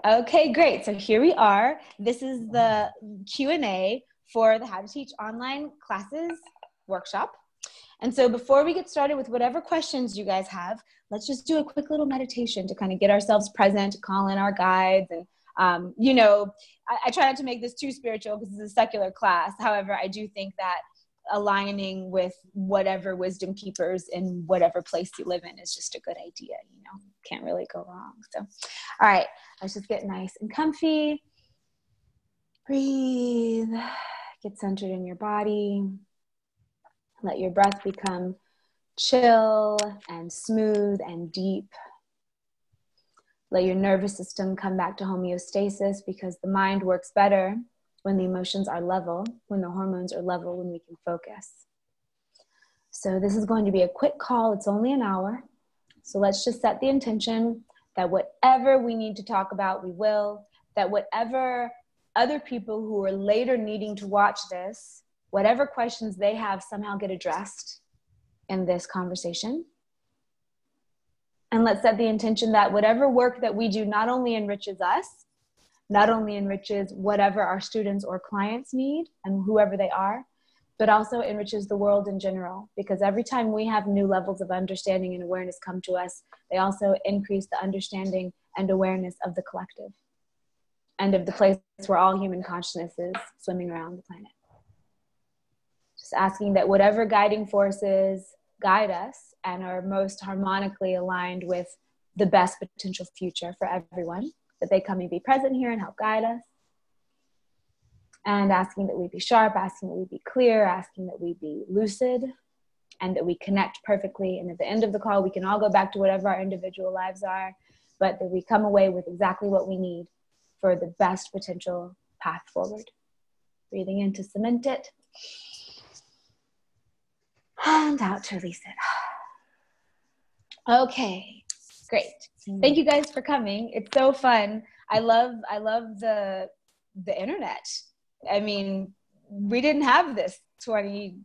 Okay, great. So here we are. This is the Q&A for the How to Teach Online Classes workshop. And so before we get started with whatever questions you guys have, let's just do a quick little meditation to kind of get ourselves present, call in our guides. And, I try not to make this too spiritual because it's a secular class. However, I do think that aligning with whatever wisdom keepers in whatever place you live in is just a good idea. Can't really go wrong. So, all right, let's just get nice and comfy. Breathe, get centered in your body. Let your breath become chill and smooth and deep. Let your nervous system come back to homeostasis, because the mind works better when the emotions are level, when the hormones are level, when we can focus. So this is going to be a quick call. It's only an hour. So let's just set the intention that whatever we need to talk about, we will. That whatever other people who are later needing to watch this, whatever questions they have somehow get addressed in this conversation. And let's set the intention that whatever work that we do not only enriches us, not only enriches whatever our students or clients need and whoever they are, but also enriches the world in general. Because every time we have new levels of understanding and awareness come to us, they also increase the understanding and awareness of the collective and of the place where all human consciousness is swimming around the planet. Just asking that whatever guiding forces guide us and are most harmonically aligned with the best potential future for everyone, that they come and be present here and help guide us. And asking that we be sharp, asking that we be clear, asking that we be lucid, and that we connect perfectly. And at the end of the call, we can all go back to whatever our individual lives are, but that we come away with exactly what we need for the best potential path forward. Breathing in to cement it. And out to release it. Okay, great. Thank you guys for coming. It's so fun. I love the internet. I mean, we didn't have this 20,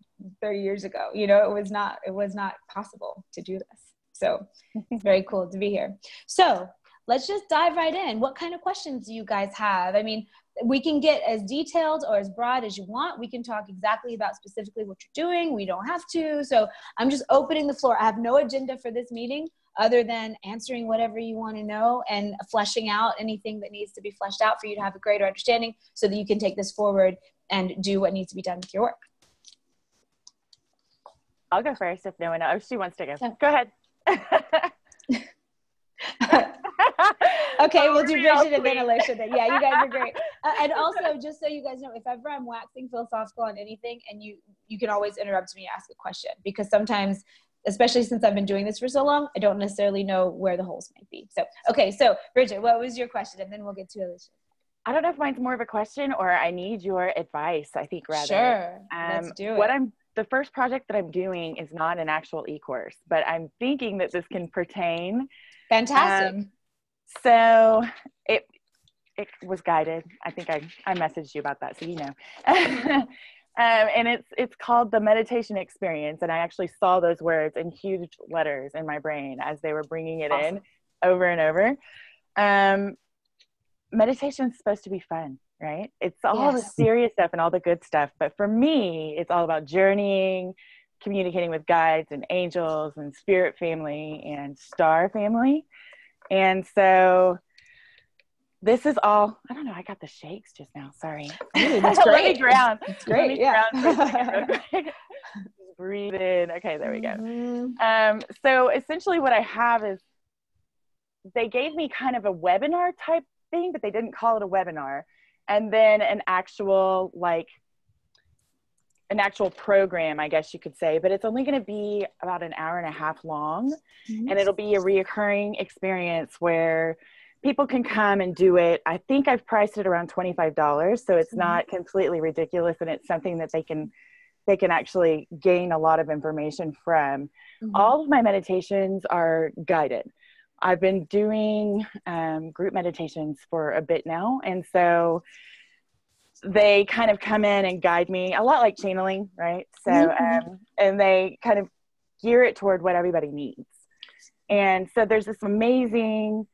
30 years ago. It was not possible to do this. So it's very cool to be here. So let's just dive right in. What kind of questions do you guys have? I mean, we can get as detailed or as broad as you want. We can talk exactly about specifically what you're doing. We don't have to. So I'm just opening the floor. I have no agenda for this meeting other than answering whatever you want to know and fleshing out anything that needs to be fleshed out for you to have a greater understanding so that you can take this forward and do what needs to be done with your work. I'll go first if no one else. She wants to go. Go ahead. Okay, we'll do Bridget and then Alicia. Then. Yeah, you guys are great. And also, just so you guys know, if ever I'm waxing philosophical on anything, and you can always interrupt me and ask a question, because sometimes, especially since I've been doing this for so long, I don't necessarily know where the holes might be. So, okay, so Bridget, what was your question? And then we'll get to Alicia. I don't know if mine's more of a question or I need your advice, I think, rather. Sure, let's do it. The first project that I'm doing is not an actual e-course, but I'm thinking that this can pertain. Fantastic. So it was guided. I think I messaged you about that, so you know. And it's called the meditation experience, and I actually saw those words in huge letters in my brain as they were bringing it in over and over. Meditation is supposed to be fun, right? It's all the serious stuff and all the good stuff, but for me, it's all about journeying, communicating with guides and angels and spirit family and star family. And so this is all, I don't know, I got the shakes just now, sorry. Ooh, that's great. Let me ground. That's great, yeah. Just breathe in. Okay, there we go. So essentially what I have is, they gave me kind of a webinar type thing, but they didn't call it a webinar. And then an actual program, I guess you could say, but it's only going to be about an hour and a half long. And it'll be a reoccurring experience where people can come and do it. I think I've priced it around $25, so it's not completely ridiculous, and it's something that they can actually gain a lot of information from. All of my meditations are guided. I've been doing group meditations for a bit now, and so they kind of come in and guide me, a lot like channeling, right? So, and they kind of gear it toward what everybody needs. And so there's this amazing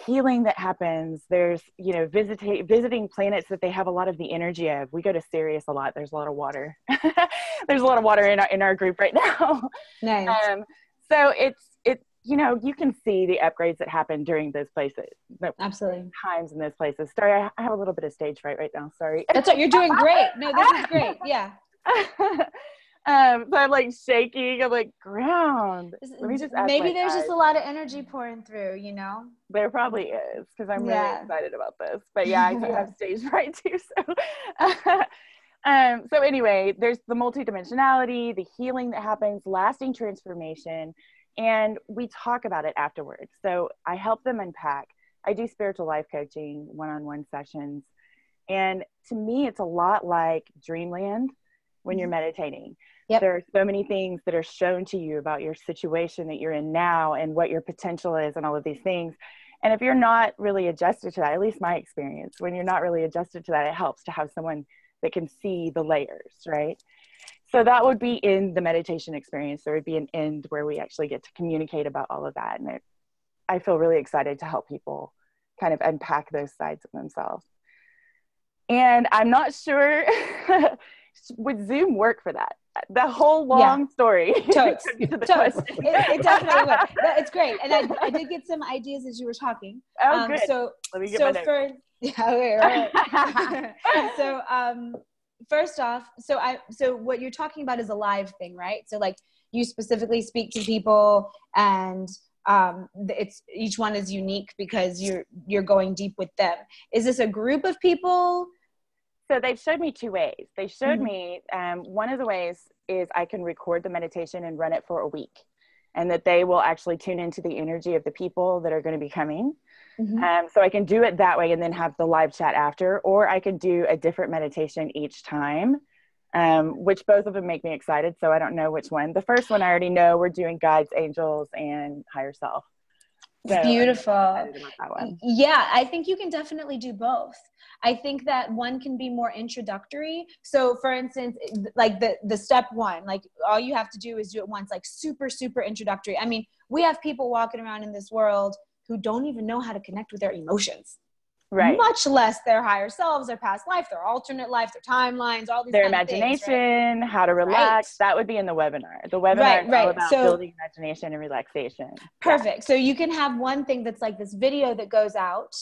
healing that happens. There's, you know, visiting planets that they have a lot of the energy of. We go to Sirius a lot. There's a lot of water. There's a lot of water in our group right now. Nice. So it's, you know, you can see the upgrades that happen during those places. Absolutely. Times in those places. Sorry, I have a little bit of stage fright right now. Sorry. That's what you're doing. Great. No, this is great. Yeah. So I'm like shaking. I'm like, ground. Let me just ask maybe there's just a lot of energy pouring through, you know? There probably is, because I'm really excited about this. But yeah, I do have stage fright too. So anyway, there's the multidimensionality, the healing that happens, lasting transformation, and we talk about it afterwards. So I help them unpack. I do spiritual life coaching, one-on-one sessions. And to me, it's a lot like dreamland when you're meditating. Yep. There are so many things that are shown to you about your situation that you're in now and what your potential is and all of these things. And if you're not really adjusted to that, at least my experience, when you're not really adjusted to that, it helps to have someone that can see the layers, right? So that would be in the meditation experience. There would be an end where we actually get to communicate about all of that. And I feel really excited to help people kind of unpack those sides of themselves. And I'm not sure, would Zoom work for that? The whole long story. Totes. It definitely would. It's great. And I did get some ideas as you were talking. Oh, good. So let me get my notes. Right. So first off, so what you're talking about is a live thing, right? So like you specifically speak to people, and it's each one is unique because you're going deep with them. Is this a group of people? So they've showed me two ways. They showed me, one of the ways is I can record the meditation and run it for a week, and that they will actually tune into the energy of the people that are going to be coming. So I can do it that way and then have the live chat after, or I could do a different meditation each time, which both of them make me excited. So I don't know which one. The first one I already know, we're doing guides, angels, and higher self. So beautiful. Yeah, I think you can definitely do both. I think that one can be more introductory. So for instance, like the step one, like all you have to do is do it once, like super, super introductory. I mean, we have people walking around in this world who don't even know how to connect with their emotions. Right. Much less their higher selves, their past life, their alternate life, their timelines, all these their imagination, things, right? How to relax. Right. That would be in the webinar. The webinar is all about building imagination and relaxation. Perfect. So you can have one thing that's like this video that goes out,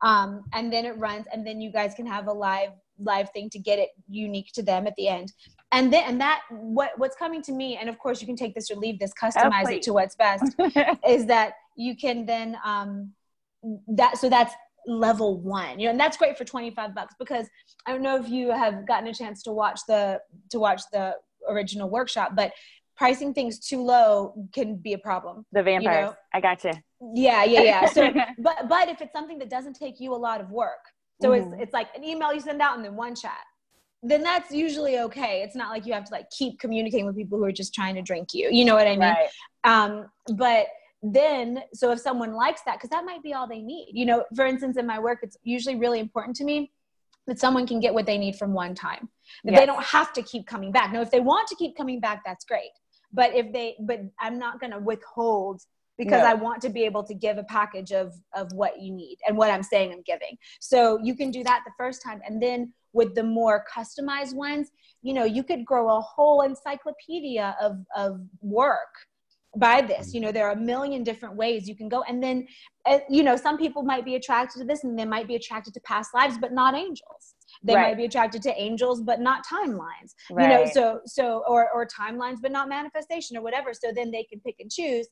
and then it runs, and then you guys can have a live thing to get it unique to them at the end. And then what's coming to me, and of course you can take this or leave this, customize it to what's best, is that you can then that's level one, you know, and that's great for $25, because I don't know if you have gotten a chance to watch the original workshop, but pricing things too low can be a problem. The vampires, you know? I gotcha. Yeah. So, but if it's something that doesn't take you a lot of work, so it's like an email you send out and then one chat, then that's usually okay. It's not like you have to like keep communicating with people who are just trying to drink you. You know what I mean? Right. But then, so if someone likes that, because that might be all they need, you know, for instance, in my work, it's usually really important to me that someone can get what they need from one time, that they don't have to keep coming back. Now, if they want to keep coming back, that's great. But I'm not going to withhold, because I want to be able to give a package of what you need and what I'm saying I'm giving. So you can do that the first time. And then with the more customized ones, you know, you could grow a whole encyclopedia of work by this. You know, there are a million different ways you can go. And then, you know, some people might be attracted to this, and they might be attracted to past lives, but not angels. They might be attracted to angels, but not timelines, you know, or timelines, but not manifestation or whatever. So then they can pick and choose.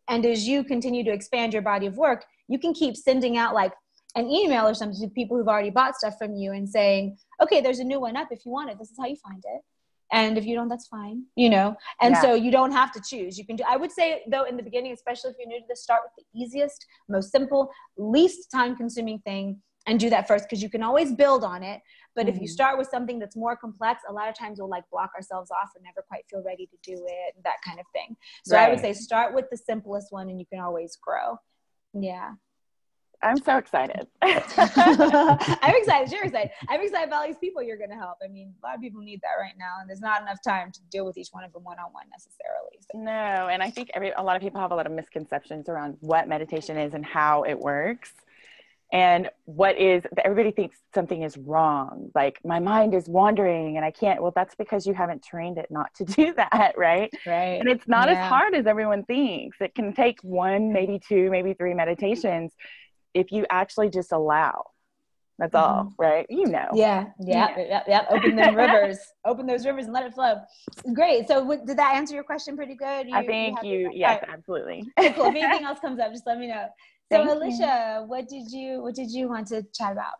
And as you continue to expand your body of work, you can keep sending out like an email or something to people who've already bought stuff from you and saying, okay, there's a new one up. If you want it, this is how you find it. And if you don't, that's fine, you know? And so you don't have to choose. You can do, I would say though, in the beginning, especially if you're new to this, start with the easiest, most simple, least time consuming thing, and do that first, because you can always build on it. But if you start with something that's more complex, a lot of times we'll like block ourselves off and never quite feel ready to do it, that kind of thing. So I would say start with the simplest one, and you can always grow. Yeah. I'm so excited. I'm excited. You're excited. I'm excited about all these people you're going to help. I mean, a lot of people need that right now, and there's not enough time to deal with each one of them one-on-one necessarily. So. No, and I think a lot of people have a lot of misconceptions around what meditation is and how it works. And everybody thinks something is wrong. Like, my mind is wandering and I can't. Well, that's because you haven't trained it not to do that, right? Right. And it's not as hard as everyone thinks. It can take 1, maybe 2, maybe 3 meditations if you actually just allow. That's all, right? Yeah. Open them rivers. Open those rivers and let it flow. Great. So did that answer your question pretty good? I think yes, right. Absolutely. So cool. If anything else comes up, just let me know. So Alicia, what did you want to chat about?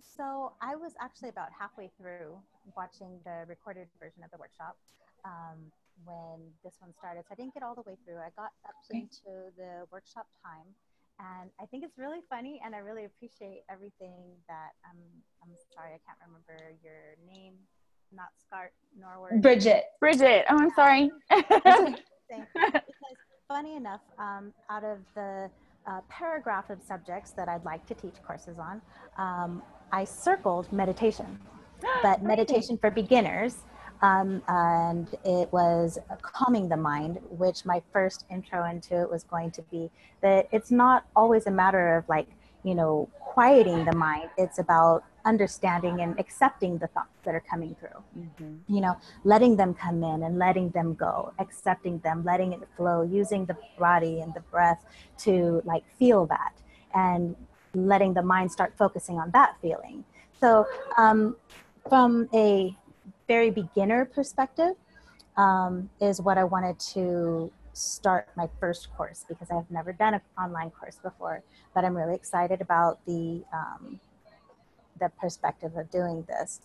So I was actually about halfway through watching the recorded version of the workshop when this one started. So I didn't get all the way through. I got up into the workshop time, and I think it's really funny, and I really appreciate everything that I'm sorry, I can't remember your name. Not Scott Norwood. Bridget. Oh, I'm sorry. Because funny enough, out of the paragraph of subjects that I'd like to teach courses on, I circled meditation, but meditation for beginners. And it was calming the mind, which my first intro into it was going to be that it's not always a matter of quieting the mind. It's about understanding and accepting the thoughts that are coming through, letting them come in and letting them go, accepting them, letting it flow, using the body and the breath to feel that, and letting the mind start focusing on that feeling. So from a very beginner perspective is what I wanted to start my first course, because I've never done an online course before, but I'm really excited about the perspective of doing this.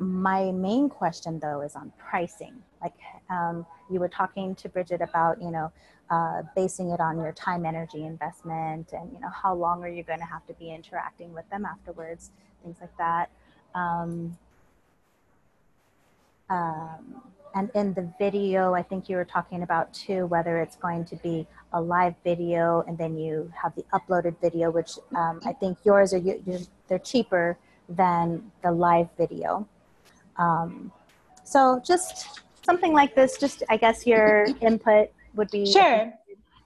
My main question though is on pricing. You were talking to Bridget about, basing it on your time, energy investment, and, how long are you going to have to be interacting with them afterwards, things like that. And in the video, I think you were talking about too, whether it's going to be a live video and then you have the uploaded video, which I think yours they're cheaper than the live video. So just something like this, just I guess your input would be. Sure.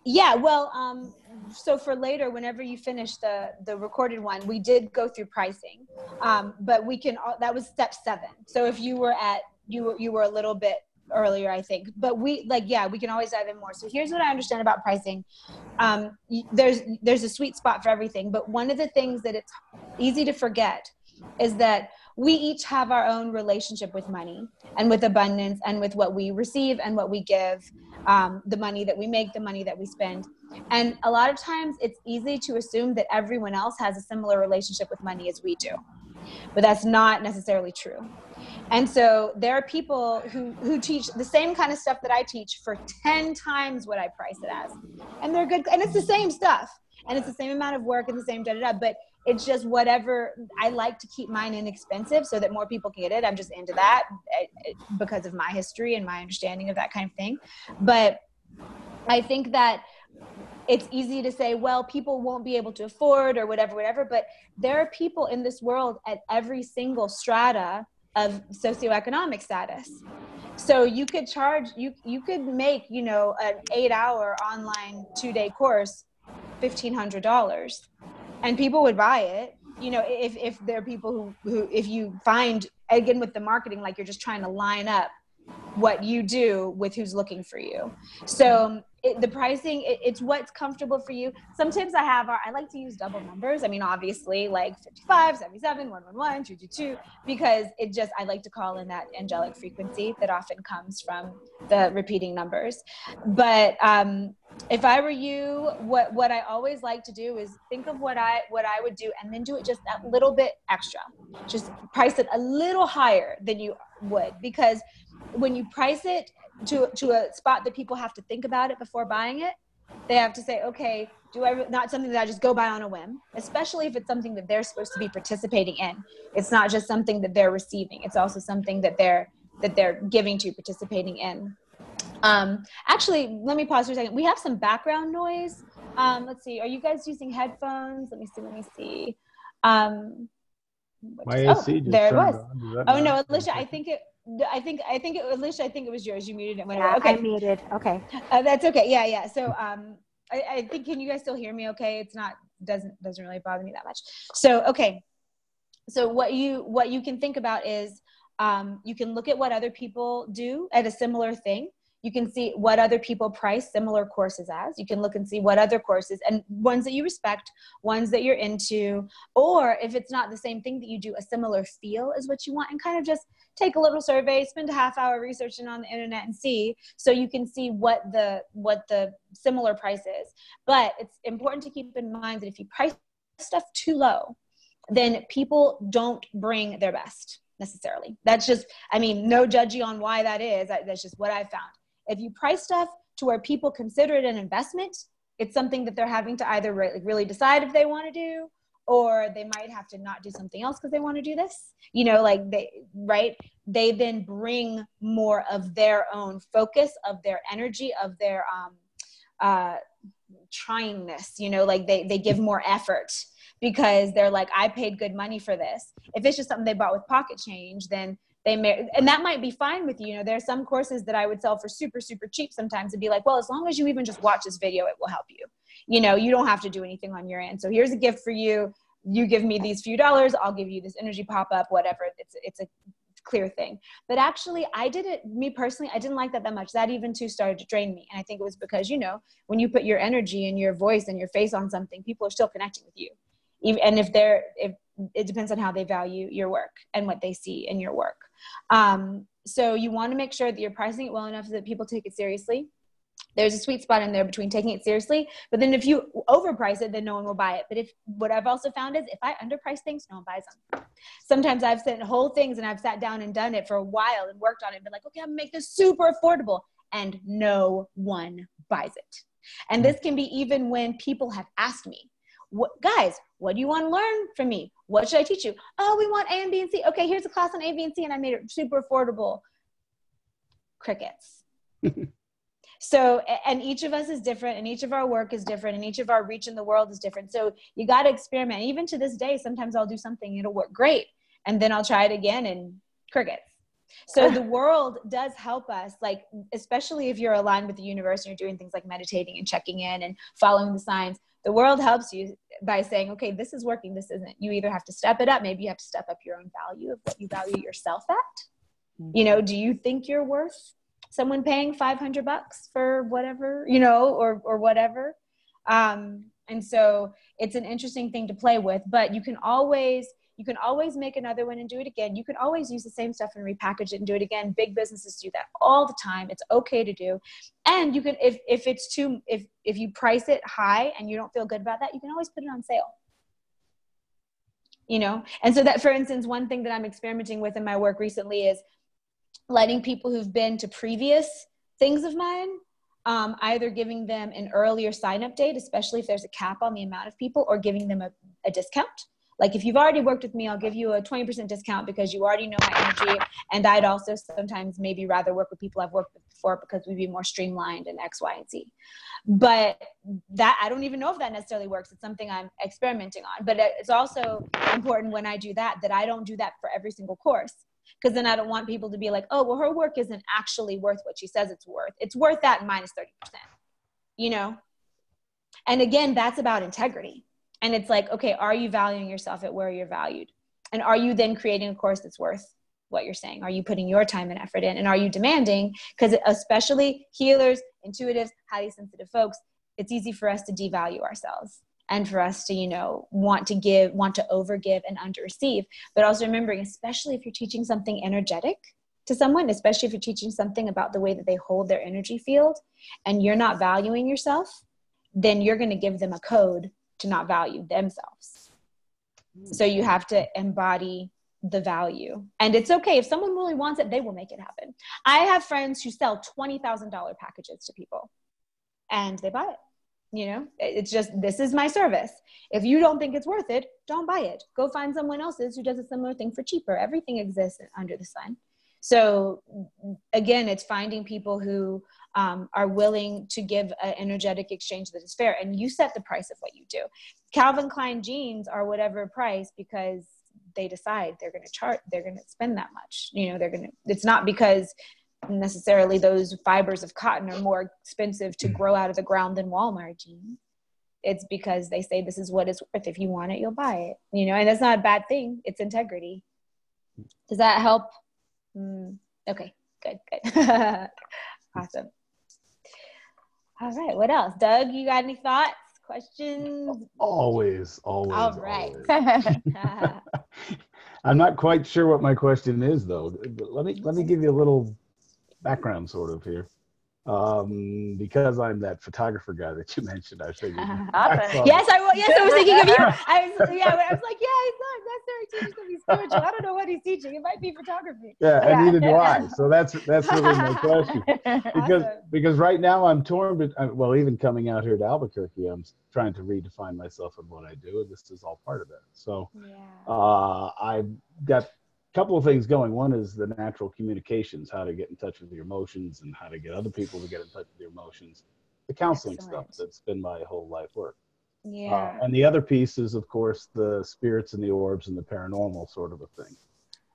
Yeah, well, so for later, whenever you finish the recorded one, we did go through pricing, but that was step 7. So if you were you were a little bit earlier, I think, but we can always dive in more. So here's what I understand about pricing. There's a sweet spot for everything, but one of the things that it's easy to forget is that we each have our own relationship with money and with abundance and with what we receive and what we give, the money that we make, the money that we spend. And a lot of times it's easy to assume that everyone else has a similar relationship with money as we do, but that's not necessarily true. And so there are people who teach the same kind of stuff that I teach for 10 times what I price it as. And they're good. And it's the same stuff. And it's the same amount of work and the same da-da-da. But it's just whatever. I like to keep mine inexpensive so that more people can get it. I'm just into that because of my history and my understanding of that kind of thing. But I think that it's easy to say, well, people won't be able to afford or whatever. But there are people in this world at every single strata of socioeconomic status. So you could charge, you could make, an 8-hour online 2-day course, $1,500, and people would buy it. If there are people who, if you find, again, with the marketing, like you're just trying to line up what you do with who's looking for you. So the pricing, it's what's comfortable for you. Sometimes I like to use double numbers. I mean, obviously like 55, 77, 111, 222, because I like to call in that angelic frequency that often comes from the repeating numbers. But if I were you, what I always like to do is think of what I would do and then do it just a little bit extra. Just price it a little higher than you would, because when you price it to a spot that people have to think about it before buying it, they have to say, okay, not something that I just go buy on a whim, especially if it's something that they're supposed to be participating in. It's not just something that they're receiving. It's also something that they're giving to, participating in. Actually, let me pause for a second. We have some background noise. Let's see. Are you guys using headphones? Let me see. Um, My AC just there it turned was. on. Does that Oh matter? no, Alicia, Alicia, I think it was yours. You muted it. Whatever. Yeah, Okay. I muted. Okay. That's okay. Yeah. So, I think, can you guys still hear me? Okay. It's not, doesn't really bother me that much. So, okay. So what you can think about is, you can look at what other people do at a similar thing. You can see what other people price similar courses as. You can look and see what other courses, and ones that you respect, ones that you're into, or if it's not the same thing that you do, a similar feel is what you want, and kind of just take a little survey, spend a half hour researching on the internet and see, so you can see what the similar price is. But it's important to keep in mind that if you price stuff too low, then people don't bring their best necessarily. That's just, I mean, no judgy on why that is. That's just what I found. If you price stuff to where people consider it an investment, it's something that they're having to either really decide if they want to do, or they might have to not do something else because they want to do this. You know, like they then bring more of their own focus, of their energy, of their tryingness, you know, like they give more effort because they're like, I paid good money for this. If it's just something they bought with pocket change, then they may, and that might be fine with you. You know, there's some courses that I would sell for super, super cheap sometimes, and be like, well, as long as you even just watch this video, it will help you. You know, you don't have to do anything on your end. So here's a gift for you. You give me these few dollars, I'll give you this energy pop-up, whatever. It's a clear thing. But actually, me personally, I didn't like that much. That even too started to drain me. And I think it was because, you know, when you put your energy and your voice and your face on something, people are still connecting with you. And if it depends on how they value your work and what they see in your work. So you want to make sure that you're pricing it well enough so that people take it seriously. There's a sweet spot in there between taking it seriously, but then if you overprice it, then no one will buy it. But what I've also found is if I underprice things, no one buys them. Sometimes I've sent whole things and I've sat down and done it for a while and worked on it and been like, okay, I'm gonna make this super affordable, and no one buys it. And this can be even when people have asked me, guys, what do you want to learn from me? What should I teach you? Oh, we want A and B and C. Okay, here's a class on A, B, and C, and I made it super affordable. Crickets. So, and each of us is different, and each of our work is different, and each of our reach in the world is different. So you got to experiment. Even to this day, sometimes I'll do something, it'll work great, and then I'll try it again, and crickets. So the world does help us, like, especially if you're aligned with the universe and you're doing things like meditating and checking in and following the signs. The world helps you by saying, okay, this is working, this isn't. You either have to step it up, maybe you have to step up your own value of what you value yourself at. Mm-hmm. You know, do you think you're worth someone paying $500 for whatever, you know, or whatever? And so it's an interesting thing to play with, but you can always make another one and do it again. You can always use the same stuff and repackage it and do it again. Big businesses do that all the time. It's okay to do. And you can, if you price it high and you don't feel good about that, you can always put it on sale. You know? And so that, for instance, one thing that I'm experimenting with in my work recently is letting people who've been to previous things of mine, either giving them an earlier sign-up date, especially if there's a cap on the amount of people, or giving them a discount. Like, if you've already worked with me, I'll give you a 20% discount because you already know my energy. And I'd also sometimes maybe rather work with people I've worked with before because we'd be more streamlined and X, Y, and Z. But that, I don't even know if that necessarily works. It's something I'm experimenting on. But it's also important when I do that I don't do that for every single course. Because then I don't want people to be like, oh, well, her work isn't actually worth what she says it's worth. It's worth that minus 30%, you know? And again, that's about integrity. And it's like, okay, are you valuing yourself at where you're valued? And are you then creating a course that's worth what you're saying? Are you putting your time and effort in? And are you demanding? Because especially healers, intuitives, highly sensitive folks, it's easy for us to devalue ourselves and for us to, you know, want to overgive and underreceive. But also remembering, especially if you're teaching something energetic to someone, especially if you're teaching something about the way that they hold their energy field and you're not valuing yourself, then you're going to give them a code to not value themselves. So you have to embody the value. And it's okay. If someone really wants it, they will make it happen. I have friends who sell $20,000 packages to people and they buy it. You know, it's just, this is my service. If you don't think it's worth it, don't buy it. Go find someone else's who does a similar thing for cheaper. Everything exists under the sun. So again, it's finding people who are willing to give an energetic exchange that is fair. And you set the price of what you do. Calvin Klein jeans are whatever price because they decide they're going to they're going to spend that much. It's not because necessarily those fibers of cotton are more expensive to grow out of the ground than Walmart jeans. It's because they say this is what it's worth. If you want it, you'll buy it, and that's not a bad thing. It's integrity. Does that help? Okay, good. Awesome. All right, what else? Doug, you got any thoughts, questions? Always. All right. Always. I'm not quite sure what my question is, though. But let me give you a little background sort of here. Because I'm that photographer guy that you mentioned, I figured. Awesome. Yes, I was thinking of you. I was like, yeah, he's not necessarily teaching something spiritual. I don't know what he's teaching. It might be photography. Yeah, and neither do I. So that's really my question. Because right now I'm torn, but well, even coming out here to Albuquerque, I'm trying to redefine myself and what I do, and this is all part of that. So I've got couple of things going. One is the natural communications, how to get in touch with your emotions and how to get other people to get in touch with your emotions. The counseling stuff that's been my whole life work. Yeah. And the other piece is, of course, the spirits and the orbs and the paranormal sort of a thing.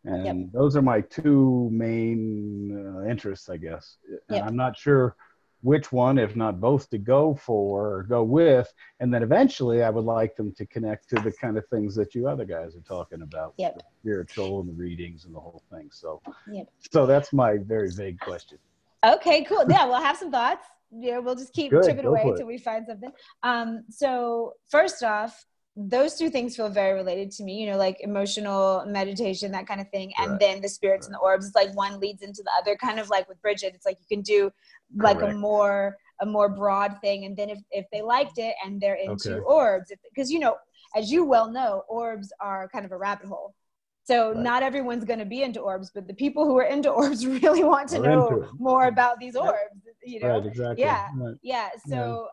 And those are my two main interests, I guess. And I'm not sure which one, if not both, to go for or go with. And then eventually I would like them to connect to the kind of things that you other guys are talking about, the spiritual and the readings and the whole thing. So, so that's my very vague question. Okay, cool. Yeah, we'll have some thoughts. Yeah, we'll just keep chipping away until we find something. So first off, those two things feel very related to me, like emotional meditation, that kind of thing. And then the spirits and the orbs, it's like one leads into the other, kind of like with Bridget. It's like you can do like a more broad thing. And then if they liked it and they're into orbs, because, as you well know, orbs are kind of a rabbit hole. So not everyone's going to be into orbs, but the people who are into orbs really want to know more about these orbs, Right, exactly. Yeah. So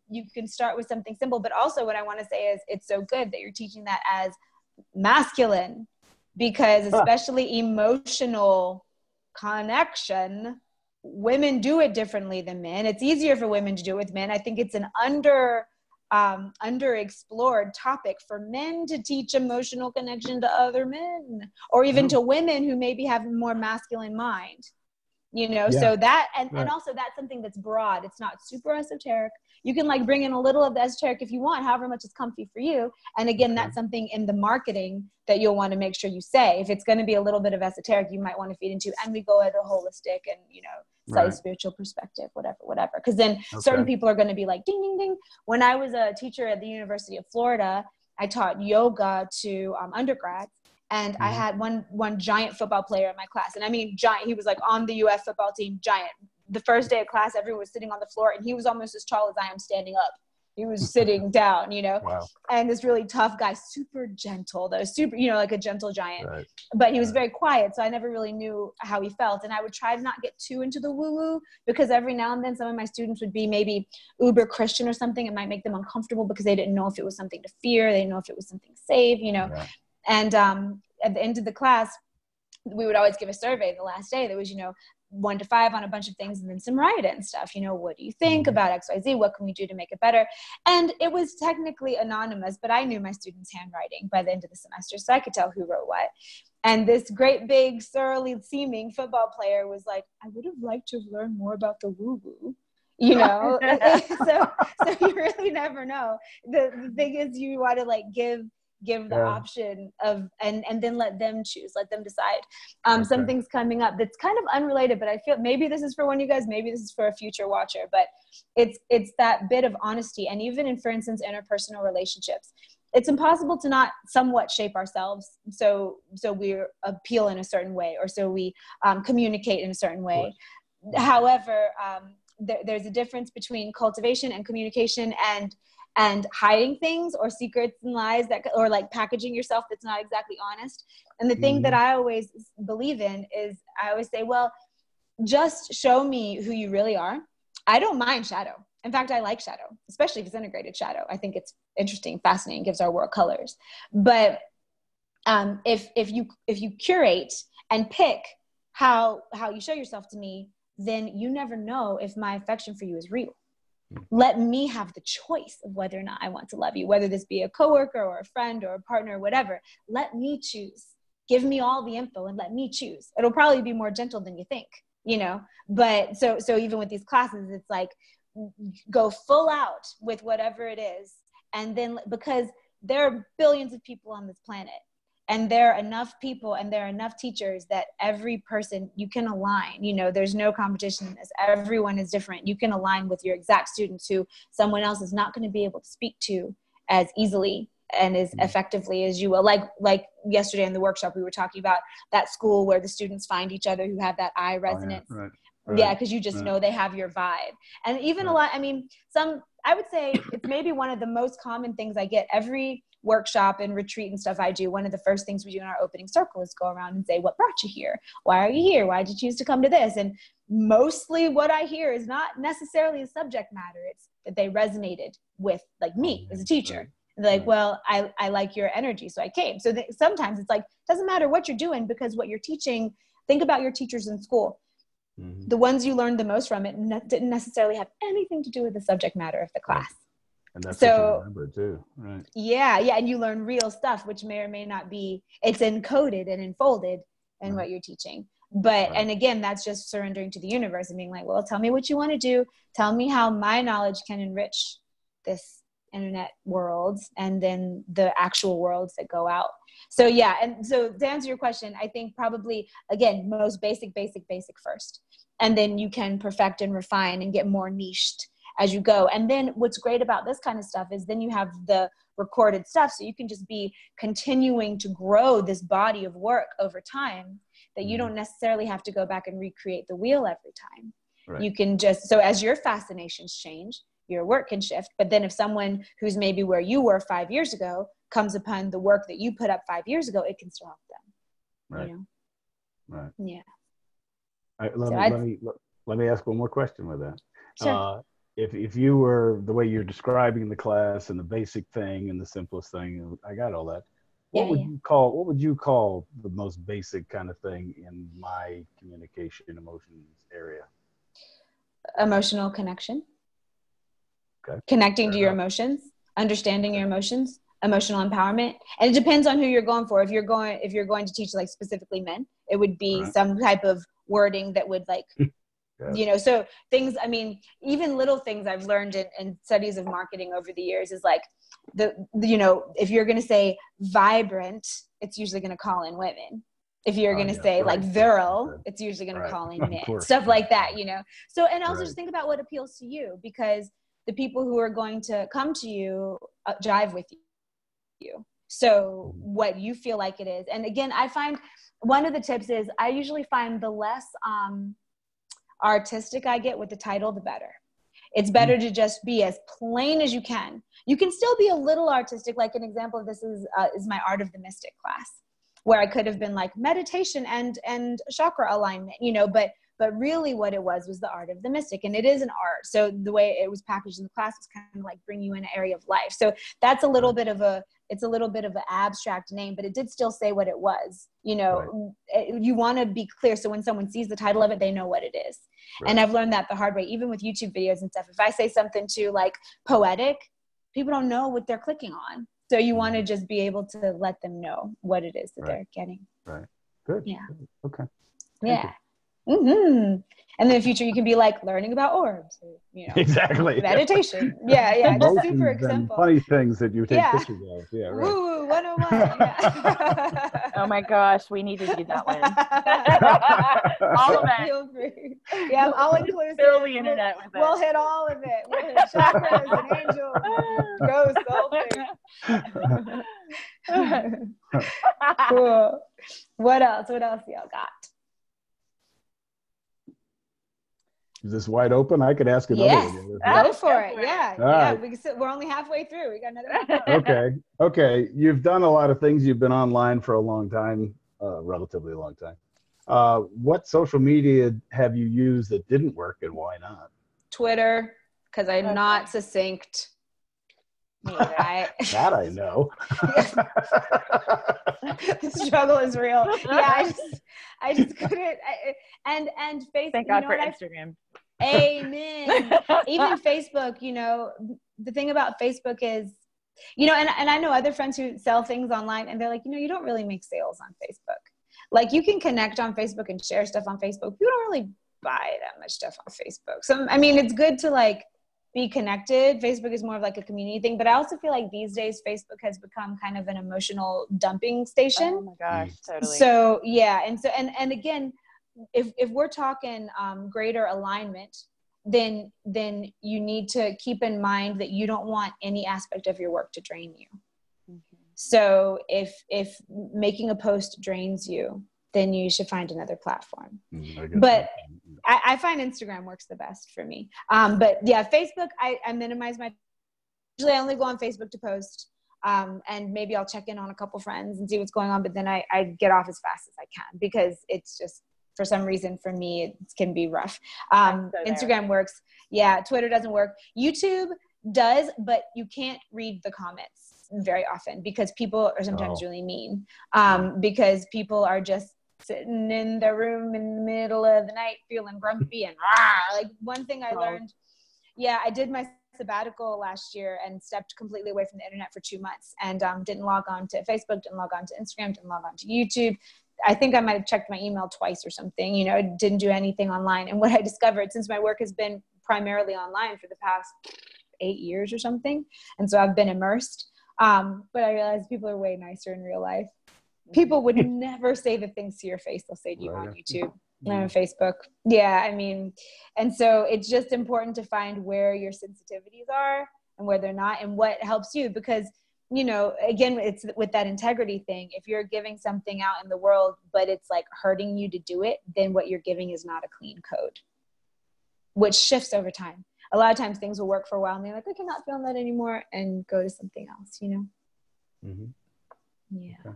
you can start with something simple, but also what I want to say is it's so good that you're teaching that as masculine, because especially emotional connection, women do it differently than men. It's easier for women to do it with men. I think it's an underexplored topic for men to teach emotional connection to other men, or even to women who maybe have a more masculine mind, so that, and also that's something that's broad. It's not super esoteric. You can like bring in a little of the esoteric if you want, however much is comfy for you. And again, that's something in the marketing that you'll want to make sure you say. If it's going to be a little bit of esoteric, you might want to feed into, and we go at a holistic and, slight spiritual perspective, whatever. Because then certain people are going to be like, ding, ding, ding. When I was a teacher at the University of Florida, I taught yoga to undergrads. And I had one giant football player in my class. And I mean, giant. He was like on the U.S. football team, giant. The first day of class, everyone was sitting on the floor, and he was almost as tall as I am standing up. He was sitting down, Wow. And this really tough guy, super gentle, though, super, like a gentle giant. Right. But he was very quiet, so I never really knew how he felt. And I would try to not get too into the woo-woo, because every now and then some of my students would be maybe uber Christian or something. It might make them uncomfortable because they didn't know if it was something to fear. They didn't know if it was something safe, Right. And at the end of the class, we would always give a survey the last day that was, 1 to 5 on a bunch of things, and then some write-in stuff. What do you think about XYZ? What can we do to make it better? And it was technically anonymous, but I knew my students' handwriting by the end of the semester, so I could tell who wrote what. And this great big surly seeming football player was like, I would have liked to learn more about the woo-woo. So you really never know. The thing is, you want to like give the option of, and then let them choose, let them decide. Something's coming up that's kind of unrelated, but I feel maybe this is for one of you guys, maybe this is for a future watcher, but it's that bit of honesty. And even in, for instance, interpersonal relationships, it's impossible to not somewhat shape ourselves. So we appeal in a certain way, or so we communicate in a certain way. However, there's a difference between cultivation and communication and hiding things or secrets and lies or like packaging yourself that's not exactly honest. And the thing that I always believe in is I always say, well, just show me who you really are. I don't mind shadow. In fact, I like shadow, especially if it's integrated shadow. I think it's interesting, fascinating, gives our world colors. But if you curate and pick how you show yourself to me, then you never know if my affection for you is real. Let me have the choice of whether or not I want to love you, whether this be a coworker or a friend or a partner or whatever. Let me choose. Give me all the info and let me choose. It'll probably be more gentle than you think, you know? But so even with these classes, it's like, go full out with whatever it is. And then, because there are billions of people on this planet, and there are enough people and there are enough teachers that every person you can align, you know, there's no competition in this. Everyone is different. You can align with your exact students who someone else is not going to be able to speak to as easily and as effectively as you will. Like yesterday in the workshop, we were talking about that school where the students find each other who have that eye resonance. Oh, yeah. Right. Yeah, because you just know they have your vibe. And even a lot, I mean, I would say it's maybe one of the most common things I get every workshop and retreat and stuff I do. One of the first things we do in our opening circle is go around and say, what brought you here? Why are you here? Why did you choose to come to this? And mostly what I hear is not necessarily a subject matter. It's that they resonated with, like, me as a teacher. They're like, well, I like your energy, so I came. So sometimes it's like, doesn't matter what you're doing, because what you're teaching, think about your teachers in school. The ones you learned the most from it didn't necessarily have anything to do with the subject matter of the class. And that's what you remember too, right? Yeah, and you learn real stuff, which may or may not be, it's encoded and enfolded in what you're teaching. But, and again, that's just surrendering to the universe and being like, well, tell me what you want to do. Tell me how my knowledge can enrich this internet world and then the actual worlds that go out. So yeah, and so to answer your question, I think probably, again, most basic first. And then you can perfect and refine and get more niched as you go. And then what's great about this kind of stuff is then you have the recorded stuff, so you can just be continuing to grow this body of work over time, that you don't necessarily have to go back and recreate the wheel every time. Right. You can just, so as your fascinations change, your work can shift. But then if someone who's maybe where you were 5 years ago comes upon the work that you put up 5 years ago, it can still help them. Right. You know? Right. Yeah. Let me ask one more question with that. Sure. If you were the way you're describing the class and the basic thing and the simplest thing, I got all that. What would you call the most basic kind of thing in my communication emotions area? Emotional connection. Okay. Connecting to your emotions, understanding your emotions, emotional empowerment. And it depends on who you're going for. If you're going to teach like specifically men, it would be some type of wording that would like, you know, so things, I mean, even little things I've learned in studies of marketing over the years is like you know, if you're going to say vibrant, it's usually going to call in women. If you're going to say like virile, it's usually going to call in men, stuff like that, you know? So, and also just think about what appeals to you, because the people who are going to come to you jive with you. So what you feel like it is. And again, I find one of the tips is I usually find the less artistic I get with the title, the better. It's better to just be as plain as you can. You can still be a little artistic. Like an example of this is my Art of the Mystic class, where I could have been like meditation and chakra alignment, you know, but really what it was the art of the mystic. And it is an art. So the way it was packaged in the class was kind of like bring you in an area of life. So that's a little bit of an abstract name, but it did still say what it was. You know, you want to be clear. So when someone sees the title of it, they know what it is. Right. And I've learned that the hard way, even with YouTube videos and stuff. If I say something too like poetic, people don't know what they're clicking on. So you want to just be able to let them know what it is that they're getting. Right. Good. Yeah. Okay. Yeah. And in the future, you can be like learning about orbs, or, you know, exactly. Meditation. Yeah. Just super simple. Funny things that you take pictures of. Yeah. Right. Woo, 101. Yeah. Oh my gosh, we need to do that one. All of it. Feel free. Yeah, all inclusive. Fill the internet with it. We'll hit all of it. We'll hit chakras and angels, ghosts, cool. What else? What else y'all got? Is this wide open? I could ask another one. Go for it. Yeah. Right. We're only halfway through. We got another one. Okay. You've done a lot of things. You've been online for a long time, relatively long time. What social media have you used that didn't work, and why not? Twitter, because I'm not succinct. That I know. The struggle is real. Yeah, I just couldn't. And Facebook. Thank God for Instagram. Amen. Even Facebook, you know, the thing about Facebook is, you know, and I know other friends who sell things online, and they're like, you know, you don't really make sales on Facebook. Like, you can connect on Facebook and share stuff on Facebook. You don't really buy that much stuff on Facebook. So, I mean, it's good to like be connected. Facebook is more of like a community thing, but I also feel like these days Facebook has become kind of an emotional dumping station. Oh my gosh, totally. So yeah, and again, if we're talking greater alignment, then you need to keep in mind that you don't want any aspect of your work to drain you. So if making a post drains you, then you should find another platform. But I find Instagram works the best for me. But yeah, Facebook, I minimize usually I only go on Facebook to post. And maybe I'll check in on a couple friends and see what's going on. But then I get off as fast as I can, because it's just, for some reason, for me, it can be rough. Instagram works. Yeah. Twitter doesn't work. YouTube does, but you can't read the comments very often, because people are sometimes really mean, because people are just sitting in their room in the middle of the night feeling grumpy and like one thing I learned. Yeah. I did my sabbatical last year and stepped completely away from the internet for 2 months, and didn't log on to Facebook, didn't log on to Instagram, didn't log on to YouTube. I think I might have checked my email twice or something, you know, didn't do anything online. And what I discovered, since my work has been primarily online for the past 8 years or something, and so I've been immersed, but I realized people are way nicer in real life. People would never say the things to your face they'll say to you on YouTube and on Facebook. Yeah, I mean, and so it's just important to find where your sensitivities are and where they're not, and what helps you, because, you know, again, it's with that integrity thing. If you're giving something out in the world, but it's like hurting you to do it, then what you're giving is not a clean code, which shifts over time. A lot of times things will work for a while and they're like, I cannot film that anymore, and go to something else, you know? Yeah. Okay.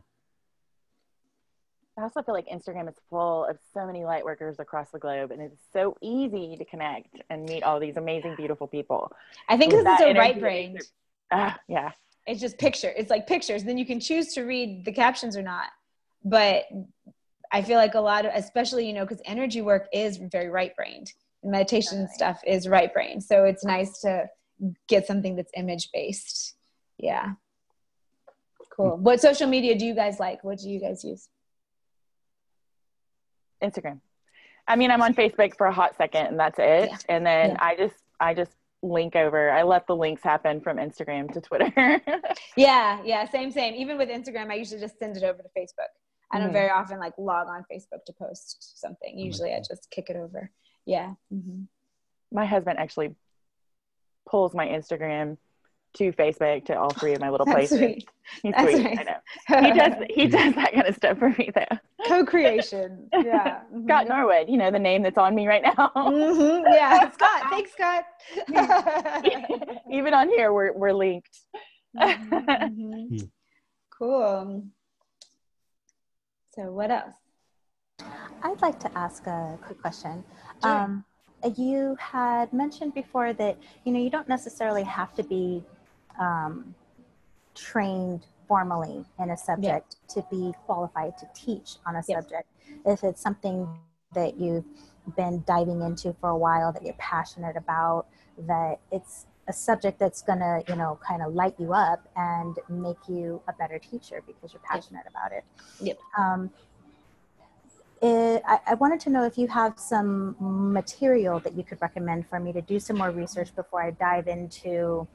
I also feel like Instagram is full of so many light workers across the globe, and it's so easy to connect and meet all these amazing, beautiful people. I think because it's so right-brained. Yeah. It's just it's like pictures. Then you can choose to read the captions or not. But I feel like a lot of, especially, you know, because energy work is very right-brained. And meditation stuff is right-brained. So it's nice to get something that's image-based. Yeah. Cool. What social media do you guys like? What do you guys use? Instagram. I mean, I'm on Facebook for a hot second, and that's it. Yeah. And then I just link over. I let the links happen from Instagram to Twitter. Yeah, same. Even with Instagram, I usually just send it over to Facebook. I don't very often like log on Facebook to post something. Usually I just kick it over. Yeah. My husband actually pulls my Instagram to Facebook, to all three of my little places. Sweet. He's That's sweet. nice. I know. He does that kind of stuff for me, though. Co-creation. Yeah. Scott Norwood, you know, the name that's on me right now. Yeah, Scott. Thanks, Scott. Even on here, we're linked. Cool. So what else? I'd like to ask a quick question. Sure. You had mentioned before that, you know, you don't necessarily have to be trained formally in a subject to be qualified to teach on a subject. If it's something that you've been diving into for a while, that you're passionate about, that it's a subject that's going to, you know, kind of light you up and make you a better teacher because you're passionate about it. I wanted to know if you have some material that you could recommend for me to do some more research before I dive into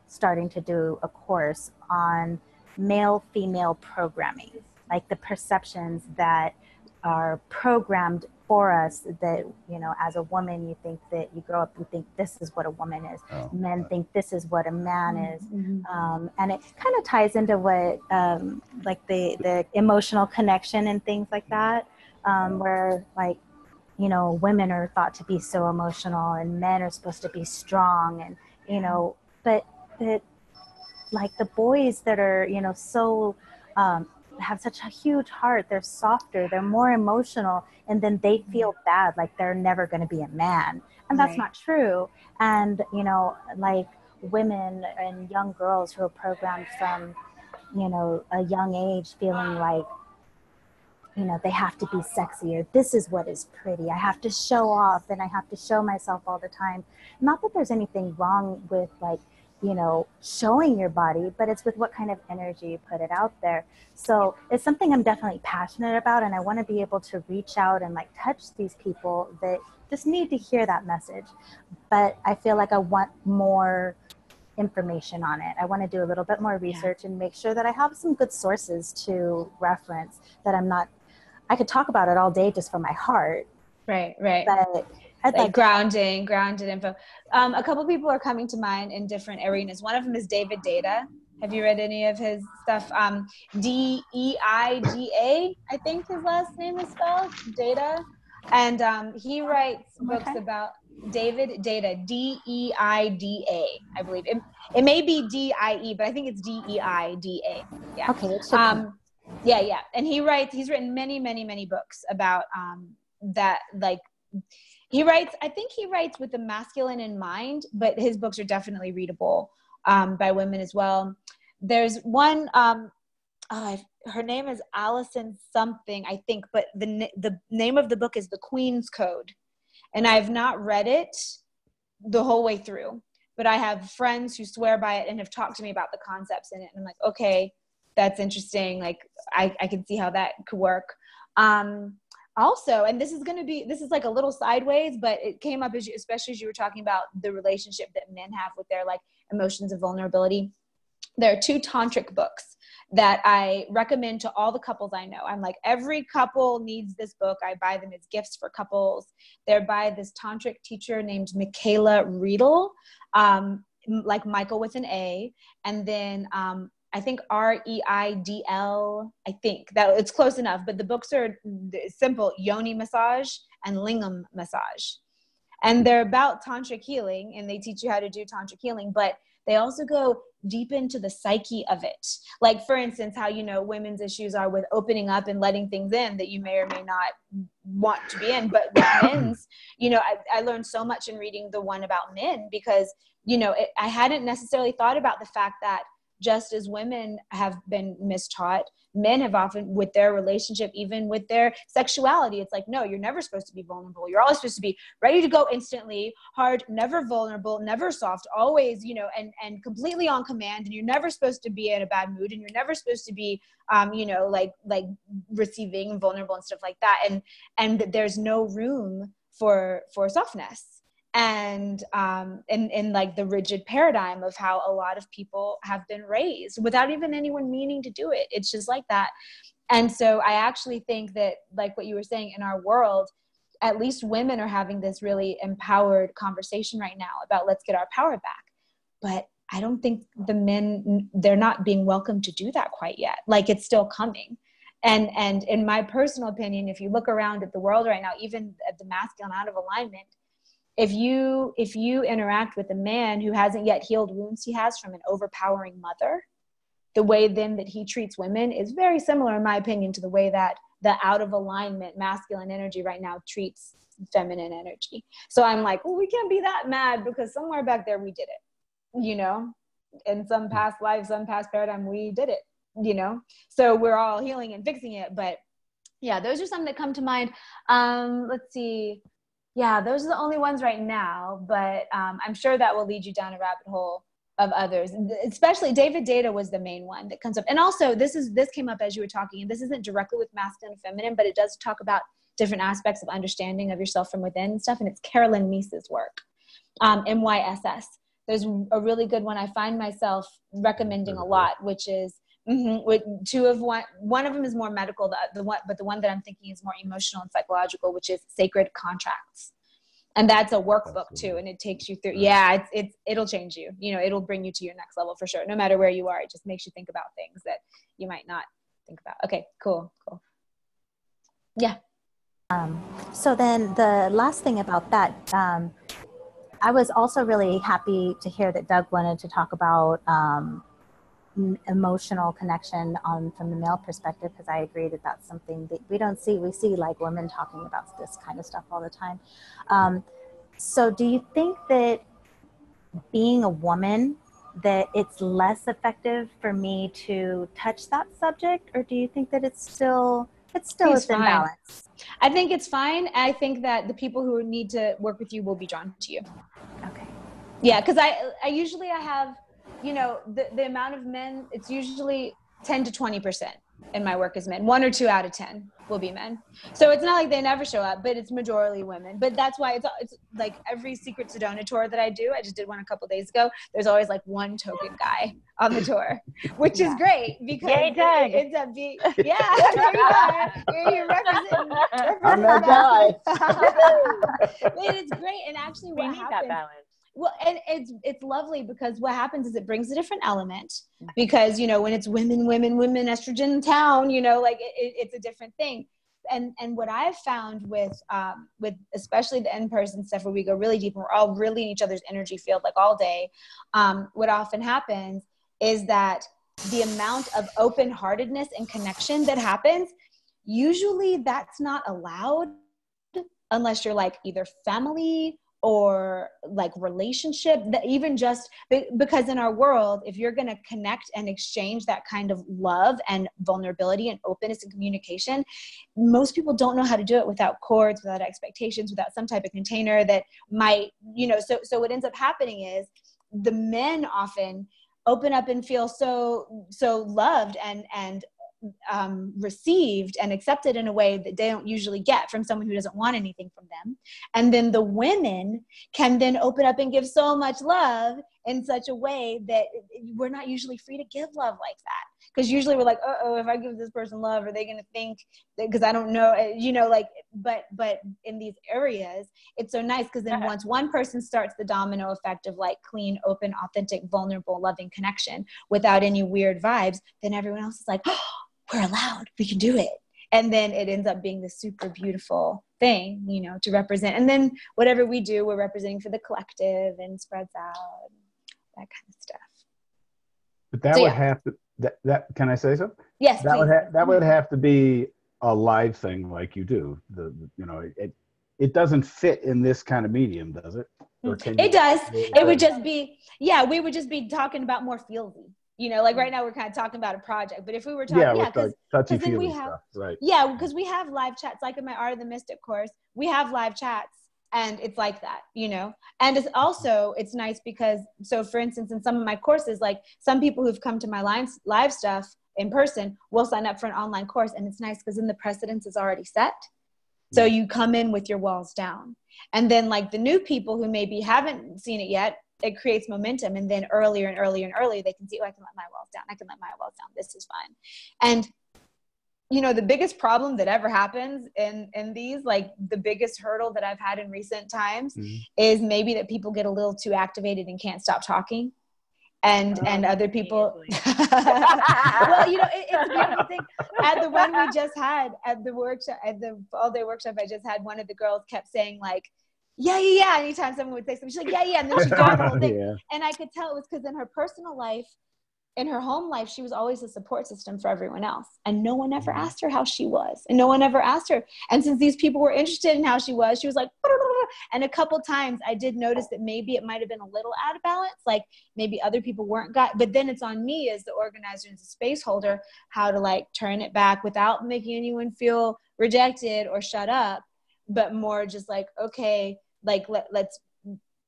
starting to do a course on male-female programming, like the perceptions that are programmed for us, that, you know, as a woman, you think that you grow up and think this is what a woman is. Men think this is what a man is. And it kind of ties into what, like the emotional connection and things like that, where, like, you know, women are thought to be so emotional and men are supposed to be strong, and, you know, but like the boys that are, you know, so, have such a huge heart, they're softer, they're more emotional, and then they feel bad, like they're never going to be a man. And that's not true. And, you know, like, women and young girls who are programmed from, you know, a young age feeling like, you know, they have to be sexy, or this is what is pretty. I have to show off and I have to show myself all the time. Not that there's anything wrong with, like, you know, showing your body, but it's with what kind of energy you put it out there. So it's something I'm definitely passionate about, and I want to be able to reach out and like touch these people that just need to hear that message. But I feel like I want more information on it. I want to do a little bit more research and make sure that I have some good sources to reference, that I'm not, I could talk about it all day just from my heart. Right. But I'd like grounded info. A couple people are coming to mind in different arenas. One of them is David Deida. Have you read any of his stuff? Deida, I think his last name is spelled, Deida. And he writes books about David Deida, Deida, I believe. It may be D-I-E, but I think it's D-E-I-D-A. Yeah. Okay. Yeah. And he's written many books about that, like, I think he writes with the masculine in mind, but his books are definitely readable by women as well. There's one, her name is Allison something, I think, but the name of the book is The Queen's Code. And I've not read it the whole way through, but I have friends who swear by it and have talked to me about the concepts in it. And I'm like, okay, that's interesting. Like, I can see how that could work. Also, and this is like a little sideways, but it came up especially as you were talking about the relationship that men have with their like emotions of vulnerability. There are 2 tantric books that I recommend to all the couples I know. I'm like, every couple needs this book. I buy them as gifts for couples. They're by this tantric teacher named Michaela Riedel, like Michael with an A, and then I think Reidl, I think that it's close enough, but the books are simple: Yoni Massage and Lingam Massage. And they're about tantric healing, and they teach you how to do tantric healing, but they also go deep into the psyche of it. Like, for instance, how, you know, women's issues are with opening up and letting things in that you may or may not want to be in. But with men's, you know, I learned so much in reading the one about men, because, you know, I hadn't necessarily thought about the fact that just as women have been mistaught, men have often, with their relationship, even with their sexuality, it's like, no, you're never supposed to be vulnerable. You're always supposed to be ready to go instantly, hard, never vulnerable, never soft, always, you know, and completely on command. And you're never supposed to be in a bad mood, and you're never supposed to be, you know, like receiving and vulnerable and stuff like that. And there's no room for softness. And in like the rigid paradigm of how a lot of people have been raised without even anyone meaning to do it. It's just like that. And so I actually think that, like what you were saying, in our world, at least women are having this really empowered conversation right now about let's get our power back. But I don't think the men, they're not being welcome to do that quite yet. Like, it's still coming. And in my personal opinion, if you look around at the world right now, even at the masculine out of alignment, if you interact with a man who hasn't yet healed wounds he has from an overpowering mother, the way then that he treats women is very similar, in my opinion, to the way that the out of alignment masculine energy right now treats feminine energy. So I'm like, well, we can't be that mad, because somewhere back there we did it, you know, in some past life, some past paradigm, we did it, you know. So we're all healing and fixing it. But yeah, those are some that come to mind. Let's see. Yeah, those are the only ones right now, but I'm sure that will lead you down a rabbit hole of others. Especially David Deida was the main one that comes up. And also this came up as you were talking, and this isn't directly with masculine and feminine, but it does talk about different aspects of understanding of yourself from within and stuff. And it's Carolyn Meese's work, MYSS. There's a really good one I find myself recommending a lot, which is with one of them is more medical, but the one that I'm thinking is more emotional and psychological, which is Sacred Contracts. And that's a workbook too. And it takes you through, it'll change you, you know, it'll bring you to your next level for sure. No matter where you are, it just makes you think about things that you might not think about. Okay, cool. Yeah. So then the last thing about that, I was also really happy to hear that Doug wanted to talk about emotional connection from the male perspective, because I agree that that's something that we don't see. We see like women talking about this kind of stuff all the time. So do you think that being a woman, that it's less effective for me to touch that subject, or do you think that it's still is in balance? I think it's fine. I think that the people who need to work with you will be drawn to you. Okay. Yeah, because I usually I have, you know, the amount of men, it's usually 10 to 20% in my work is men. 1 or 2 out of 10 will be men. So it's not like they never show up, but it's majority women. But that's why it's like every Secret Sedona tour that I do, I just did one a couple days ago, there's always like one token guy on the tour, which is great because it ends up being, there you are. You're representing I'm that guy. It's great. And actually we what need happens, that balance. well, and it's lovely because what happens is it brings a different element because, you know, when it's women, estrogen town, you know, like it's a different thing. And what I've found with especially the in-person stuff where we go really deep and we're all really in each other's energy field, like all day. What often happens is that the amount of open-heartedness and connection that happens, usually that's not allowed unless you're like either family or like relationship, that even just because in our world, if you're going to connect and exchange that kind of love and vulnerability and openness and communication, most people don't know how to do it without cords, without expectations, without some type of container that might, you know, so what ends up happening is the men often open up and feel so loved and received and accepted in a way that they don't usually get from someone who doesn't want anything from them. And then the women can then open up and give so much love in such a way that we're not usually free to give love like that. Because usually we're like, if I give this person love, are they going to think that, because I don't know, you know, like, but in these areas, it's so nice because then once one person starts the domino effect of like clean, open, authentic, vulnerable, loving connection without any weird vibes, then everyone else is like, oh, we're allowed, we can do it. And then it ends up being this super beautiful thing, you know, to represent. And then whatever we do, we're representing for the collective and spreads out, that kind of stuff. But that would have to, that can I say so? Yes, that please. That would have to be a live thing like you do. You know, it doesn't fit in this kind of medium, does it? It does. It would just be, we would just be talking about more feelsy. You know, like right now we're kind of talking about a project, but if we were talking, because then we have, stuff, right? Because we have live chats, like in my Art of the Mystic course, we have live chats and it's like that, you know? And it's also, it's nice because, so for instance, in some of my courses, like some people who've come to my live stuff in person will sign up for an online course. And it's nice because then the precedence is already set. So you come in with your walls down. And then like the new people who maybe haven't seen it yet, it creates momentum. And then earlier and earlier and earlier, they can see, I can let my walls down. I can let my walls down. This is fine. And, you know, the biggest problem that ever happens in these, like the biggest hurdle that I've had in recent times is maybe that people get a little too activated and can't stop talking. And other people, well, you know, it's a beautiful thing. At the one we just had at the workshop, at the all-day workshop I just had, one of the girls kept saying like, yeah. Anytime someone would say something, she's like, yeah. And then she'd do the whole thing. And I could tell it was because in her personal life, in her home life, she was always a support system for everyone else. And no one ever asked her how she was. And no one ever asked her. And since these people were interested in how she was like, and a couple times I did notice that maybe it might've been a little out of balance. Like maybe other people weren't but then it's on me as the organizer and the space holder, how to like turn it back without making anyone feel rejected or shut up, but more just like, okay, like let's,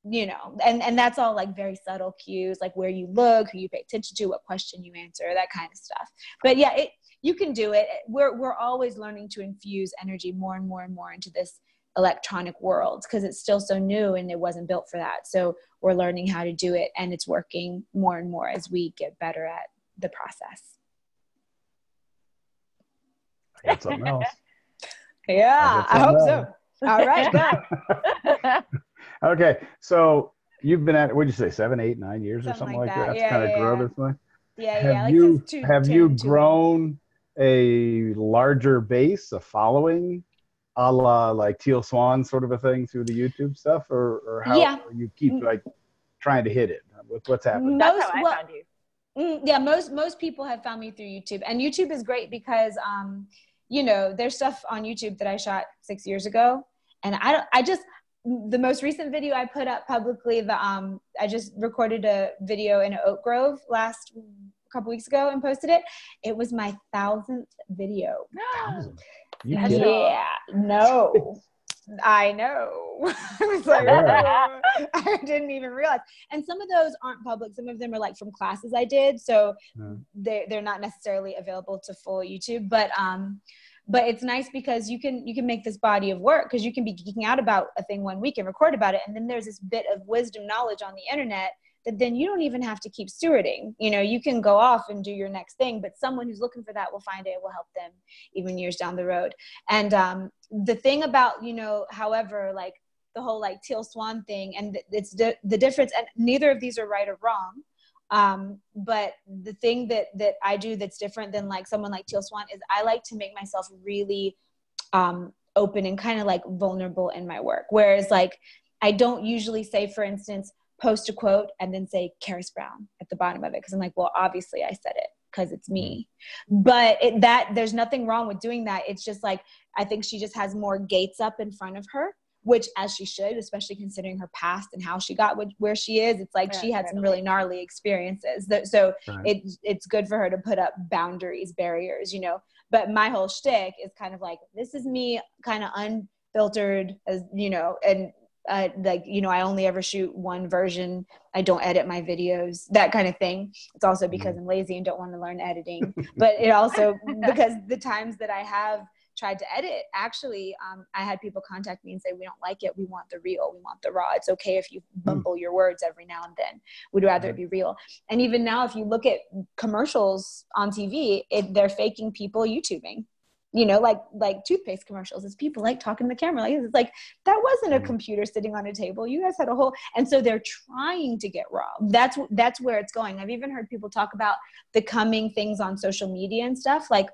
you know, and that's all like very subtle cues, like where you look, who you pay attention to, what question you answer, that kind of stuff. But yeah, you can do it. We're always learning to infuse energy more and more and more into this electronic world because it's still so new and it wasn't built for that. So we're learning how to do it, and it's working more and more as we get better at the process. I got something else. Yeah, I hope so. All right, go. Okay, so you've been at, what'd you say, 7, 8, 9 years or something like that? That's kind of grow this way. Have you grown a larger base, a following, a la like Teal Swan sort of a thing through the YouTube stuff, or how you keep like trying to hit it? What's happening? That's how I found you. Yeah, most people have found me through YouTube, and YouTube is great because you know, there's stuff on YouTube that I shot 6 years ago, and the most recent video I put up publicly, I just recorded a video in Oak Grove a couple weeks ago and posted it. It was my 1,000th video. Yeah, no. I know. I was like, I didn't even realize. And some of those aren't public. Some of them are like from classes I did. So they're not necessarily available to full YouTube, but it's nice because you can make this body of work, because you can be geeking out about a thing one week and record about it. And then there's this bit of wisdom knowledge on the internet that then you don't even have to keep stewarding. You know, you can go off and do your next thing, but someone who's looking for that will find it. It will help them even years down the road. And the thing about, you know, however, like the whole like teal swan thing, and it's the difference, and neither of these are right or wrong. But the thing that I do that's different than like someone like Teal Swan is I like to make myself really open and kind of like vulnerable in my work. Whereas like, I don't usually say, for instance, post a quote and then say Karis Brown at the bottom of it. Cause I'm like, well, obviously I said it because it's me, but there's nothing wrong with doing that. It's just like, I think she just has more gates up in front of her, which as she should, especially considering her past and how she got where she is. It's like she had some really gnarly experiences. So it's good for her to put up boundaries, barriers, you know, but my whole shtick is kind of like, this is me kind of unfiltered, as you know, and like, you know, I only ever shoot one version. I don't edit my videos, that kind of thing. It's also because I'm lazy and don't want to learn editing, but it also because the times that I have tried to edit, actually, I had people contact me and say, we don't like it. We want the real. We want the raw. It's okay if you bumble your words every now and then. We'd rather it be real. And even now, if you look at commercials on TV, they're faking people YouTubing. You know, like toothpaste commercials. It's people like talking to the camera. Like, it's like, that wasn't a computer sitting on a table. You guys had a whole, and so they're trying to get raw. That's where it's going. I've even heard people talk about the coming things on social media and stuff. Like,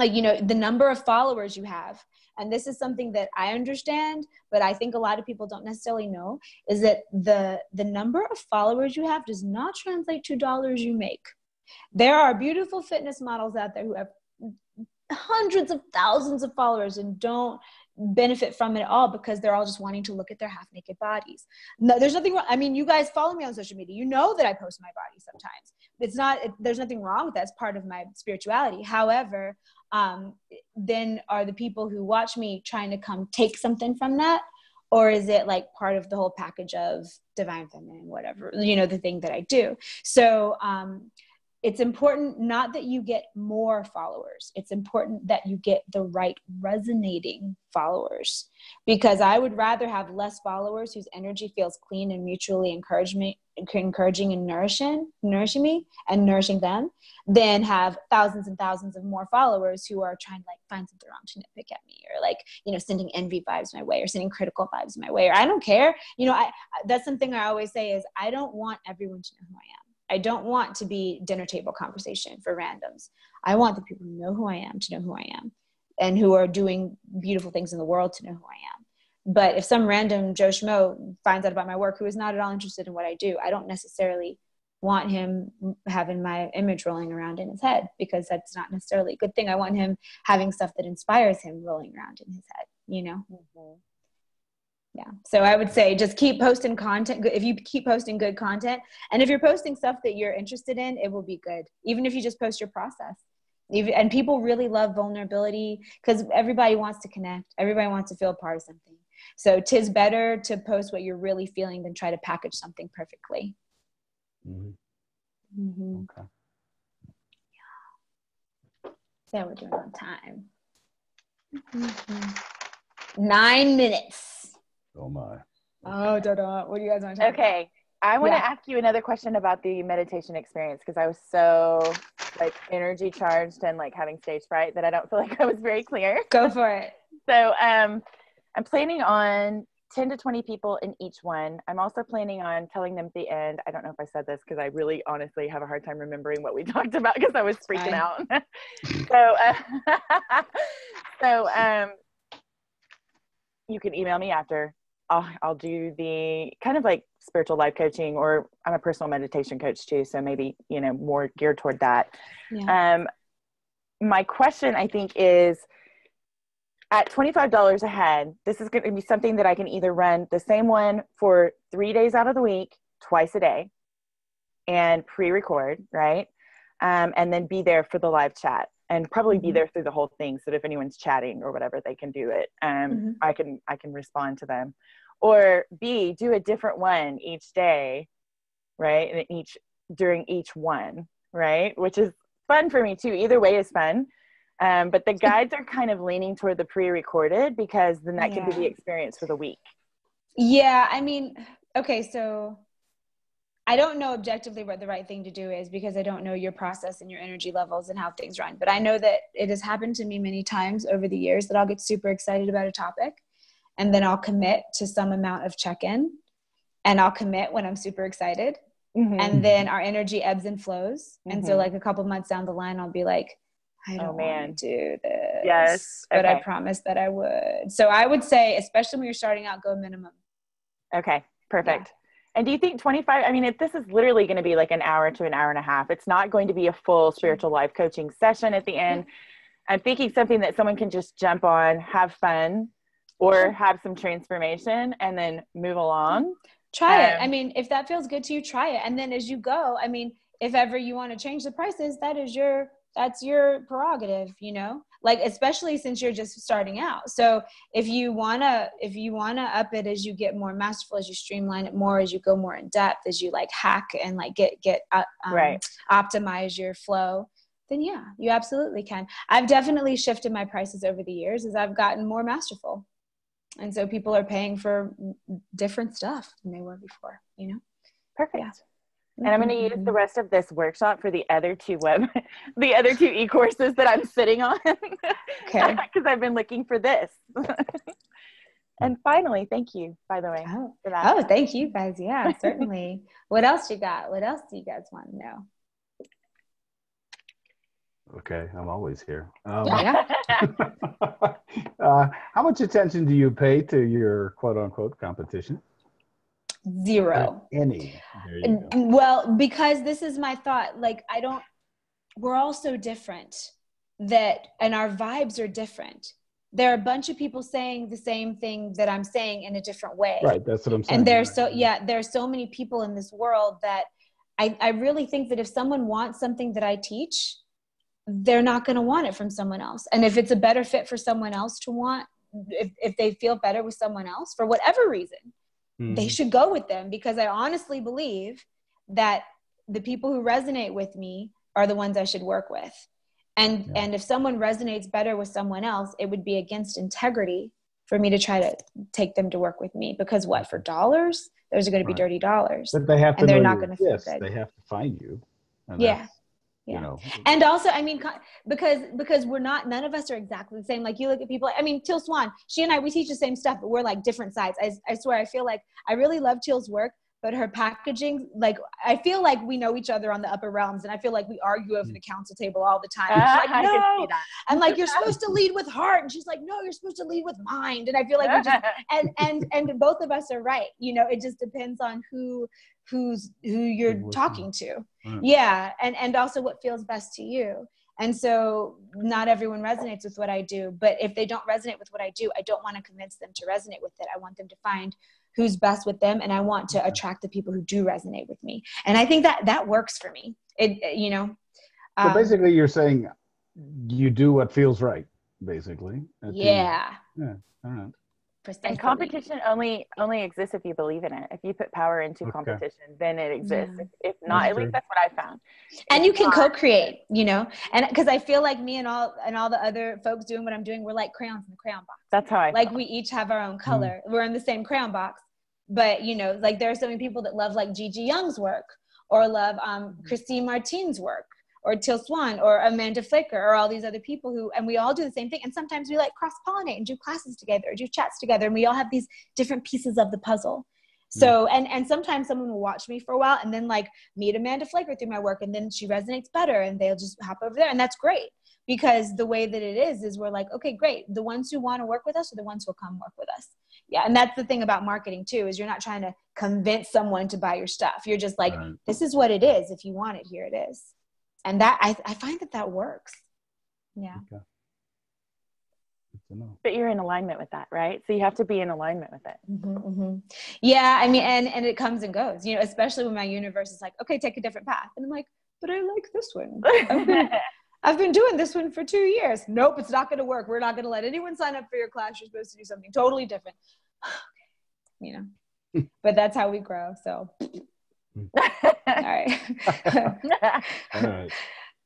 you know, the number of followers you have. And this is something that I understand, but I think a lot of people don't necessarily know, is that the number of followers you have does not translate to dollars you make. There are beautiful fitness models out there who have hundreds of thousands of followers and don't benefit from it at all because they're all just wanting to look at their half-naked bodies. No, there's nothing wrong. I mean, you guys follow me on social media. You know that I post my body sometimes. There's nothing wrong with that. It's part of my spirituality. However, then are the people who watch me trying to come take something from that? Or is it like part of the whole package of divine feminine, whatever, you know, the thing that I do? So, it's important not that you get more followers. It's important that you get the right resonating followers, because I would rather have less followers whose energy feels clean and mutually encouraging and nourishing me and nourishing them, than have thousands and thousands of more followers who are trying to like find something wrong to nitpick at me, or like, you know, sending envy vibes my way or sending critical vibes my way, or I don't care. You know, that's something I always say is I don't want everyone to know who I am. I don't want to be dinner table conversation for randoms. I want the people who know who I am to know who I am, and who are doing beautiful things in the world to know who I am. But if some random Joe Schmo finds out about my work who is not at all interested in what I do, I don't necessarily want him having my image rolling around in his head, because that's not necessarily a good thing. I want him having stuff that inspires him rolling around in his head, you know? Mm-hmm. Yeah. So I would say just keep posting content. If you keep posting good content, and if you're posting stuff that you're interested in, it will be good. Even if you just post your process. And people really love vulnerability, because everybody wants to connect. Everybody wants to feel a part of something. So 'tis better to post what you're really feeling than try to package something perfectly. Mm-hmm. Mm-hmm. Okay. Yeah. So we're doing on time. Mm-hmm. 9 minutes. Oh my. Oh, Dada. What do you guys want to talk about? Okay. I want to ask you another question about the meditation experience, because I was so like energy charged and like having stage fright that I don't feel like I was very clear. Go for it. So I'm planning on 10 to 20 people in each one. I'm also planning on telling them at the end. I don't know if I said this because I really honestly have a hard time remembering what we talked about because I was freaking out. So you can email me after. I'll do the kind of like spiritual life coaching, or I'm a personal meditation coach too. So maybe, you know, more geared toward that. Yeah. My question, I think, is at $25 a head, this is going to be something that I can either run the same one for 3 days out of the week, twice a day, and pre-record, right? And then be there for the live chat, and probably be there through the whole thing. So that if anyone's chatting or whatever, they can do it. I can respond to them. Or B, do a different one each day, right? And during each one, right? Which is fun for me too. Either way is fun. But the guides are kind of leaning toward the pre-recorded, because then that can be the experience for the week. Yeah. I mean, okay. So I don't know objectively what the right thing to do is, because I don't know your process and your energy levels and how things run. But I know that it has happened to me many times over the years that I'll get super excited about a topic, and then I'll commit to some amount of check-in, and I'll commit when I'm super excited. And then our energy ebbs and flows. And so like a couple months down the line, I'll be like, I don't want to do this. Yes. But I promised that I would. So I would say, especially when you're starting out, go minimum. Okay, perfect. Yeah. And do you think 25, I mean, if this is literally going to be like an hour to an hour and a half, it's not going to be a full spiritual life coaching session at the end. I'm thinking something that someone can just jump on, have fun, or have some transformation, and then move along. Try it. I mean, if that feels good to you, try it. And then as you go, I mean, if ever you want to change the prices, that's your prerogative, you know, like, especially since you're just starting out. So if you want to up it as you get more masterful, as you streamline it more, as you go more in depth, as you like hack and like optimize your flow, then yeah, you absolutely can. I've definitely shifted my prices over the years as I've gotten more masterful. And so people are paying for different stuff than they were before, you know? Perfect. Yeah. And I'm going to use the rest of this workshop for the other two e-courses that I'm sitting on. Okay. Because I've been looking for this. And finally, thank you, by the way. For that. Oh, thank you guys. Yeah, certainly. What else you got? What else do you guys want to know? Okay, I'm always here. How much attention do you pay to your quote-unquote competition? Zero. Any. Well, because this is my thought. Like, we're all so different and our vibes are different. There are a bunch of people saying the same thing that I'm saying in a different way. Right, that's what I'm saying. And there's so many people in this world that I really think that if someone wants something that I teach, they're not going to want it from someone else. And if it's a better fit for someone else to want, if they feel better with someone else for whatever reason, they should go with them, because I honestly believe that the people who resonate with me are the ones I should work with. And if someone resonates better with someone else, it would be against integrity for me to try to take them to work with me, because for dollars, those are going to be dirty dollars. But they have to, and they're not going to feel good. They have to find you. Yeah. You know. And also, I mean, because none of us are exactly the same. Like, you look at people, I mean, Teal Swan, she and I, we teach the same stuff, but we're like different sides. I swear, I feel like I really love Teal's work, but her packaging, like, I feel like we know each other on the upper realms, and I feel like we argue over the council table all the time. Like, no. I can see that. I'm like, you're supposed to lead with heart, and she's like, no, you're supposed to lead with mind. And I feel like we just and both of us are right. You know, it just depends on who you're talking to. Right. Yeah. And also what feels best to you. And so not everyone resonates with what I do, but if they don't resonate with what I do, I don't want to convince them to resonate with it. I want them to find who's best with them. And I want to attract the people who do resonate with me. And I think that works for me. So basically you're saying you do what feels right, basically. Yeah. All right. And competition only exists if you believe in it. If you put power into competition, then it exists. Yeah. If not, at least that's what I found. And you can co-create, you know, and because I feel like me and all the other folks doing what I'm doing, we're like crayons in the crayon box. That's how I like feel. We each have our own color. We're in the same crayon box, but you know, like there are so many people that love like Gigi Young's work, or love Christine Martin's work, or Teal Swan, or Amanda Flaker, or all these other people and we all do the same thing. And sometimes we like cross-pollinate and do classes together, or do chats together, and we all have these different pieces of the puzzle. So, and sometimes someone will watch me for a while and then like meet Amanda Flaker through my work, and then she resonates better and they'll just hop over there. And that's great, because the way that it is we're like, okay, great. The ones who want to work with us are the ones who will come work with us. Yeah. And that's the thing about marketing too, is you're not trying to convince someone to buy your stuff. You're just like, this is what it is. If you want it, here it is. And that I find that works. Yeah. Okay. Good to know. But you're in alignment with that, right? So you have to be in alignment with it. Mm-hmm, mm-hmm. Yeah, I mean, and it comes and goes, you know, especially when my universe is like, okay, take a different path. And I'm like, but I like this one. I've been doing this one for 2 years. Nope, it's not going to work. We're not going to let anyone sign up for your class. You're supposed to do something totally different. You know, but that's how we grow. So, all right. All right.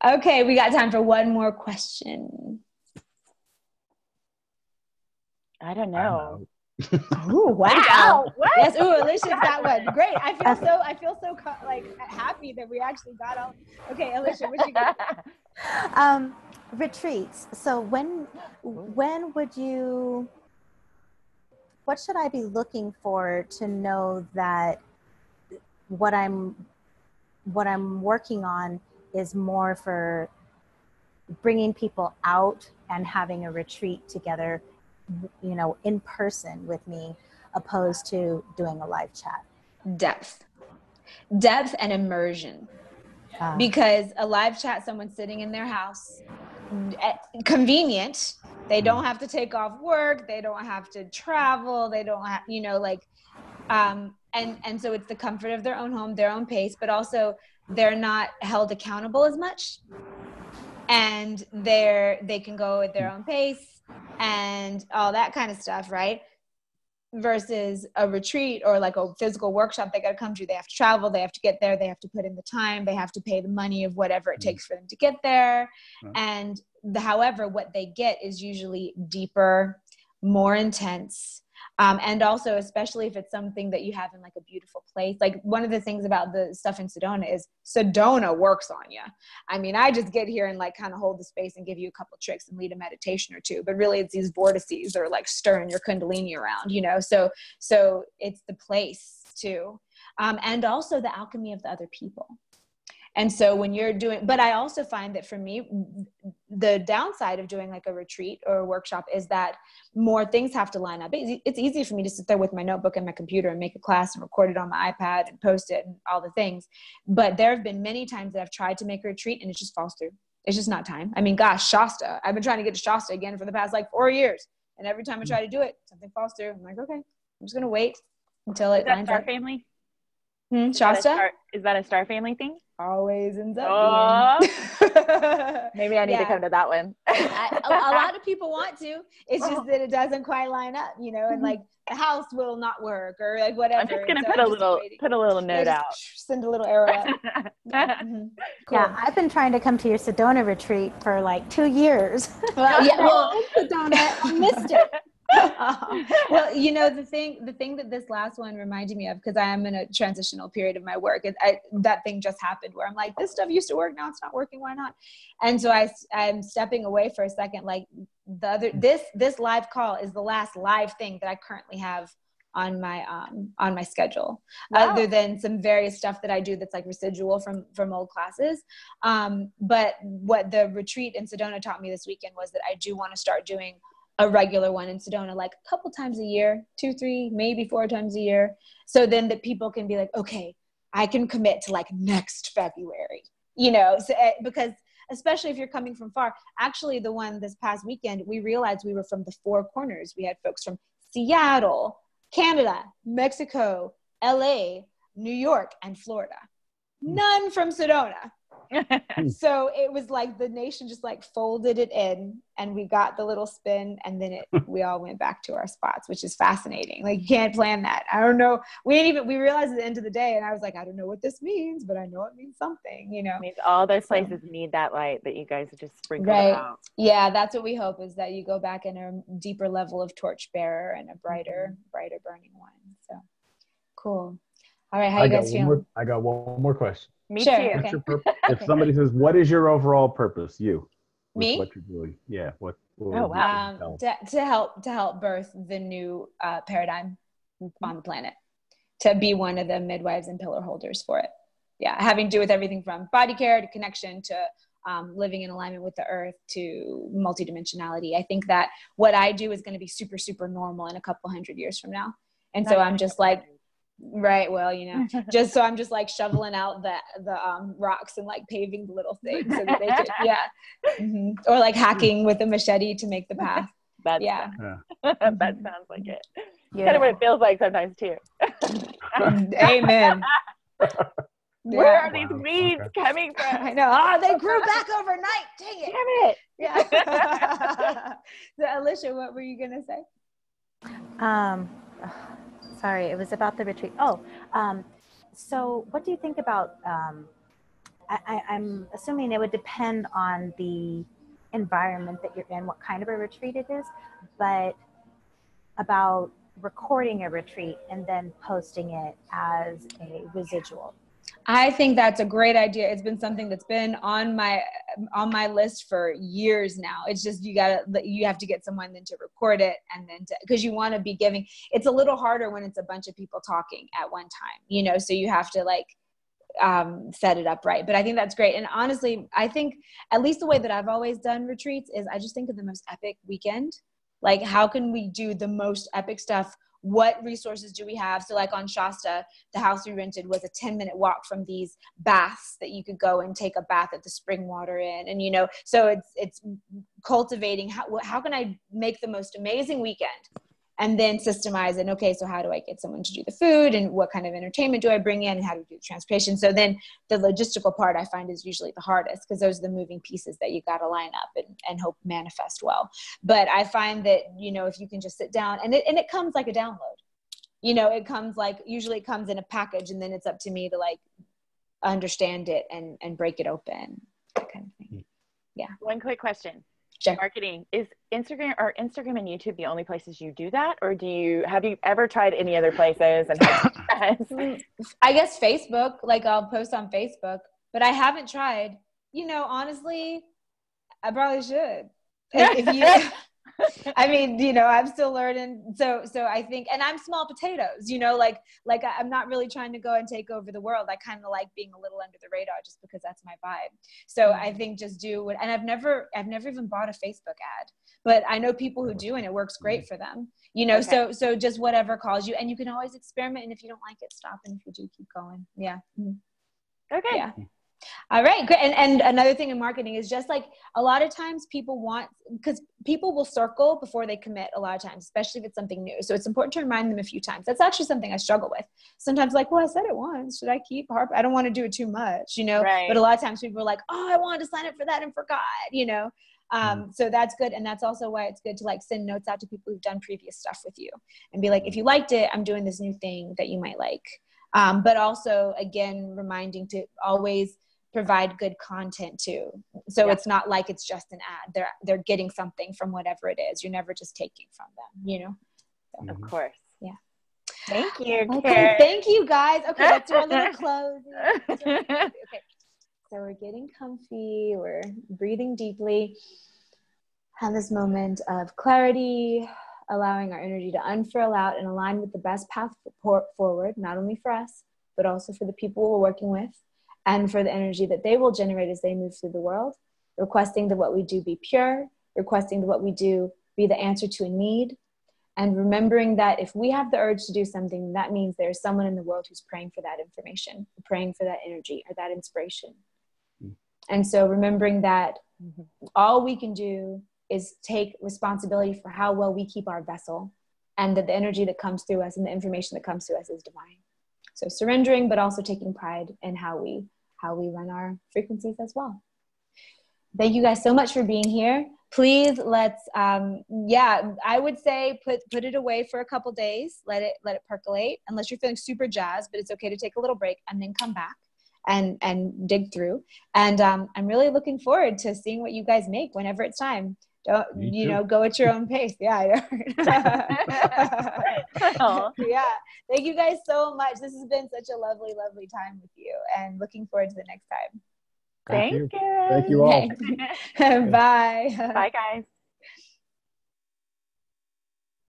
Okay, we got time for one more question. I don't know. Ooh, wow. What? Yes, ooh, Alicia's got one. Great. I feel so like happy that we actually got all. Okay, Alicia, what you got? Retreats. So when would you, what should I be looking for to know that what I'm working on is more for bringing people out and having a retreat together, you know, in person with me, opposed to doing a live chat? Depth and immersion. Because a live chat, someone's sitting in their house, convenient. They don't have to take off work. They don't have to travel. They don't have, you know, like, and so it's the comfort of their own home, their own pace, but also they're not held accountable as much. And they can go at their own pace and all that kind of stuff, right? Versus a retreat or like a physical workshop they got to come to. They have to travel, they have to get there, they have to put in the time, they have to pay the money of whatever it takes for them to get there. And however, what they get is usually deeper, more intense. And also, especially if it's something that you have in like a beautiful place. Like one of the things about the stuff in Sedona is Sedona works on you. I mean, I just get here and like kind of hold the space and give you a couple tricks and lead a meditation or two, but really it's these vortices that are like stirring your Kundalini around, you know? So it's the place too. And also the alchemy of the other people. And so when you're doing, but I also find that for me, the downside of doing like a retreat or a workshop is that more things have to line up. It's easy for me to sit there with my notebook and my computer and make a class and record it on my iPad and post it and all the things. But there have been many times that I've tried to make a retreat and it just falls through. It's just not time. I mean, gosh, Shasta, I've been trying to get to Shasta again for the past like 4 years. And every time I try to do it, something falls through. I'm like, okay, I'm just going to wait until it lines up. Star Family? Shasta? Is that a Star Family thing? Always ends up being. Maybe I need to come to that one. A lot of people want to. It's just that it doesn't quite line up, you know, and like the house will not work or like whatever. I'm just gonna put a little note out. Send a little arrow out. Cool. Yeah, I've been trying to come to your Sedona retreat for like 2 years. Well, Sedona, I missed it. Well, you know, the thing that this last one reminded me of, because I am in a transitional period of my work, that thing just happened where I'm like, this stuff used to work, now it's not working, why not? And so I'm stepping away for a second. Like this live call is the last live thing that I currently have on my schedule. Wow. Other than some various stuff that I do that's like residual from old classes. But what the retreat in Sedona taught me this weekend was that I do want to start doing a regular one in Sedona, like a couple times a year, 2, 3, maybe 4 times a year. So then the people can be like, okay, I can commit to like next February, you know, so, because especially if you're coming from far. Actually, the one this past weekend, we realized we were from the 4 corners. We had folks from Seattle, Canada, Mexico, LA, New York, and Florida. None from Sedona. So it was like the nation just like folded it in and we got the little spin and then we all went back to our spots, which is fascinating. Like you can't plan that. I don't know. We realized at the end of the day and I was like, I don't know what this means, but I know it means something, you know. It means all those places need that light that you guys just sprinkled out. Yeah, that's what we hope, is that you go back in a deeper level of torchbearer and a brighter burning one. So cool. All right, how you guys feeling? I got one more question. Me too. Okay. If somebody says, what is your overall purpose? Me? What you're doing. Yeah. What to help birth the new paradigm on the planet, to be one of the midwives and pillar holders for it. Yeah. Having to do with everything from body care to connection to living in alignment with the earth to multidimensionality. I think that what I do is going to be super, super normal in a couple 100 years from now. And so I'm just like, right. Well, you know, I'm just like shoveling out the rocks and like paving the little things so that they could, or like hacking with a machete to make the path. That's Yeah. that sounds like it. Yeah. Kind of what it feels like sometimes too. Amen. Where are these Wow, weeds okay. coming from? I know. Oh, they grew back overnight. Dang it. Damn it. Yeah. So, Alicia, what were you going to say? Sorry, it was about the retreat. So what do you think about, I'm assuming it would depend on the environment that you're in, what kind of a retreat it is, but about recording a retreat and then posting it as a residual. I think that's a great idea. It's been something that's been on my list for years now. It's just you have to get someone then to record it, and then because you want to be giving. It's a little harder when it's a bunch of people talking at one time, so you have to set it up right. But I think that's great. And honestly, I think at least the way that I've always done retreats is I just think of the most epic weekend. Like, how can we do the most epic stuff? What resources do we have? So on Shasta, the house we rented was a 10-minute walk from these baths that you could go and take a bath at the spring water in. And, so it's cultivating how can I make the most amazing weekend? And then systemize it. Okay, so how do I get someone to do the food, and what kind of entertainment do I bring in, and how do we do the transportation? So then the logistical part I find is usually the hardest, because those are the moving pieces that you got to line up and hope manifest well. But I find that, if you can just sit down, and it comes like a download, it comes usually it comes in a package, and then it's up to me to understand it and break it open, that kind of thing. Yeah. One quick question. Sure. Marketing, is Instagram and YouTube the only places you do that, or have you ever tried any other places? And I guess Facebook, I'll post on Facebook, but I haven't tried. Honestly, I probably should. If you, I mean, I'm still learning. So I think, and I'm small potatoes, I'm not really trying to go and take over the world. I kind of like being a little under the radar just because that's my vibe. So I think just do what, and I've never even bought a Facebook ad, but I know people who do, and it works great for them, Okay. So just whatever calls you, and you can always experiment. And if you don't like it, stop. And if you do, keep going. Yeah. Okay. Yeah. All right, great. And another thing in marketing is just a lot of times because people will circle before they commit a lot of times, especially if it's something new. So it's important to remind them a few times. That's actually something I struggle with. Sometimes well, I said it once. Should I keep harping? I don't want to do it too much, Right. But a lot of times people are like, oh, I wanted to sign up for that and forgot, So that's good. And that's also why it's good to send notes out to people who've done previous stuff with you and be like, if you liked it, I'm doing this new thing that you might like. But also, again, reminding to always provide good content too. So It's not like it's just an ad. They're getting something from whatever it is. You're never just taking from them, So, of course. Yeah. Thank you, Okay. Karen. Thank you, guys. Okay, let's do our little closing. Okay. So we're getting comfy. We're breathing deeply. Have this moment of clarity, allowing our energy to unfurl out and align with the best path forward, not only for us, but also for the people we're working with, and for the energy that they will generate as they move through the world, requesting that what we do be pure, requesting that what we do be the answer to a need, and remembering that if we have the urge to do something, that means there's someone in the world who's praying for that information, praying for that energy or that inspiration. And so remembering that all we can do is take responsibility for how well we keep our vessel, and that the energy that comes through us and the information that comes through us is divine. So surrendering, but also taking pride in how we run our frequencies as well. Thank you guys so much for being here. Please let's, I would say put it away for a couple days. Let it percolate, unless you're feeling super jazzed, but it's okay to take a little break and then come back and dig through. And I'm really looking forward to seeing what you guys make whenever it's time. Don't, go at your own pace. Yeah. Yeah. Thank you guys so much. This has been such a lovely, lovely time with you, and looking forward to the next time. Thank you. Thank you all. Bye. Bye, guys.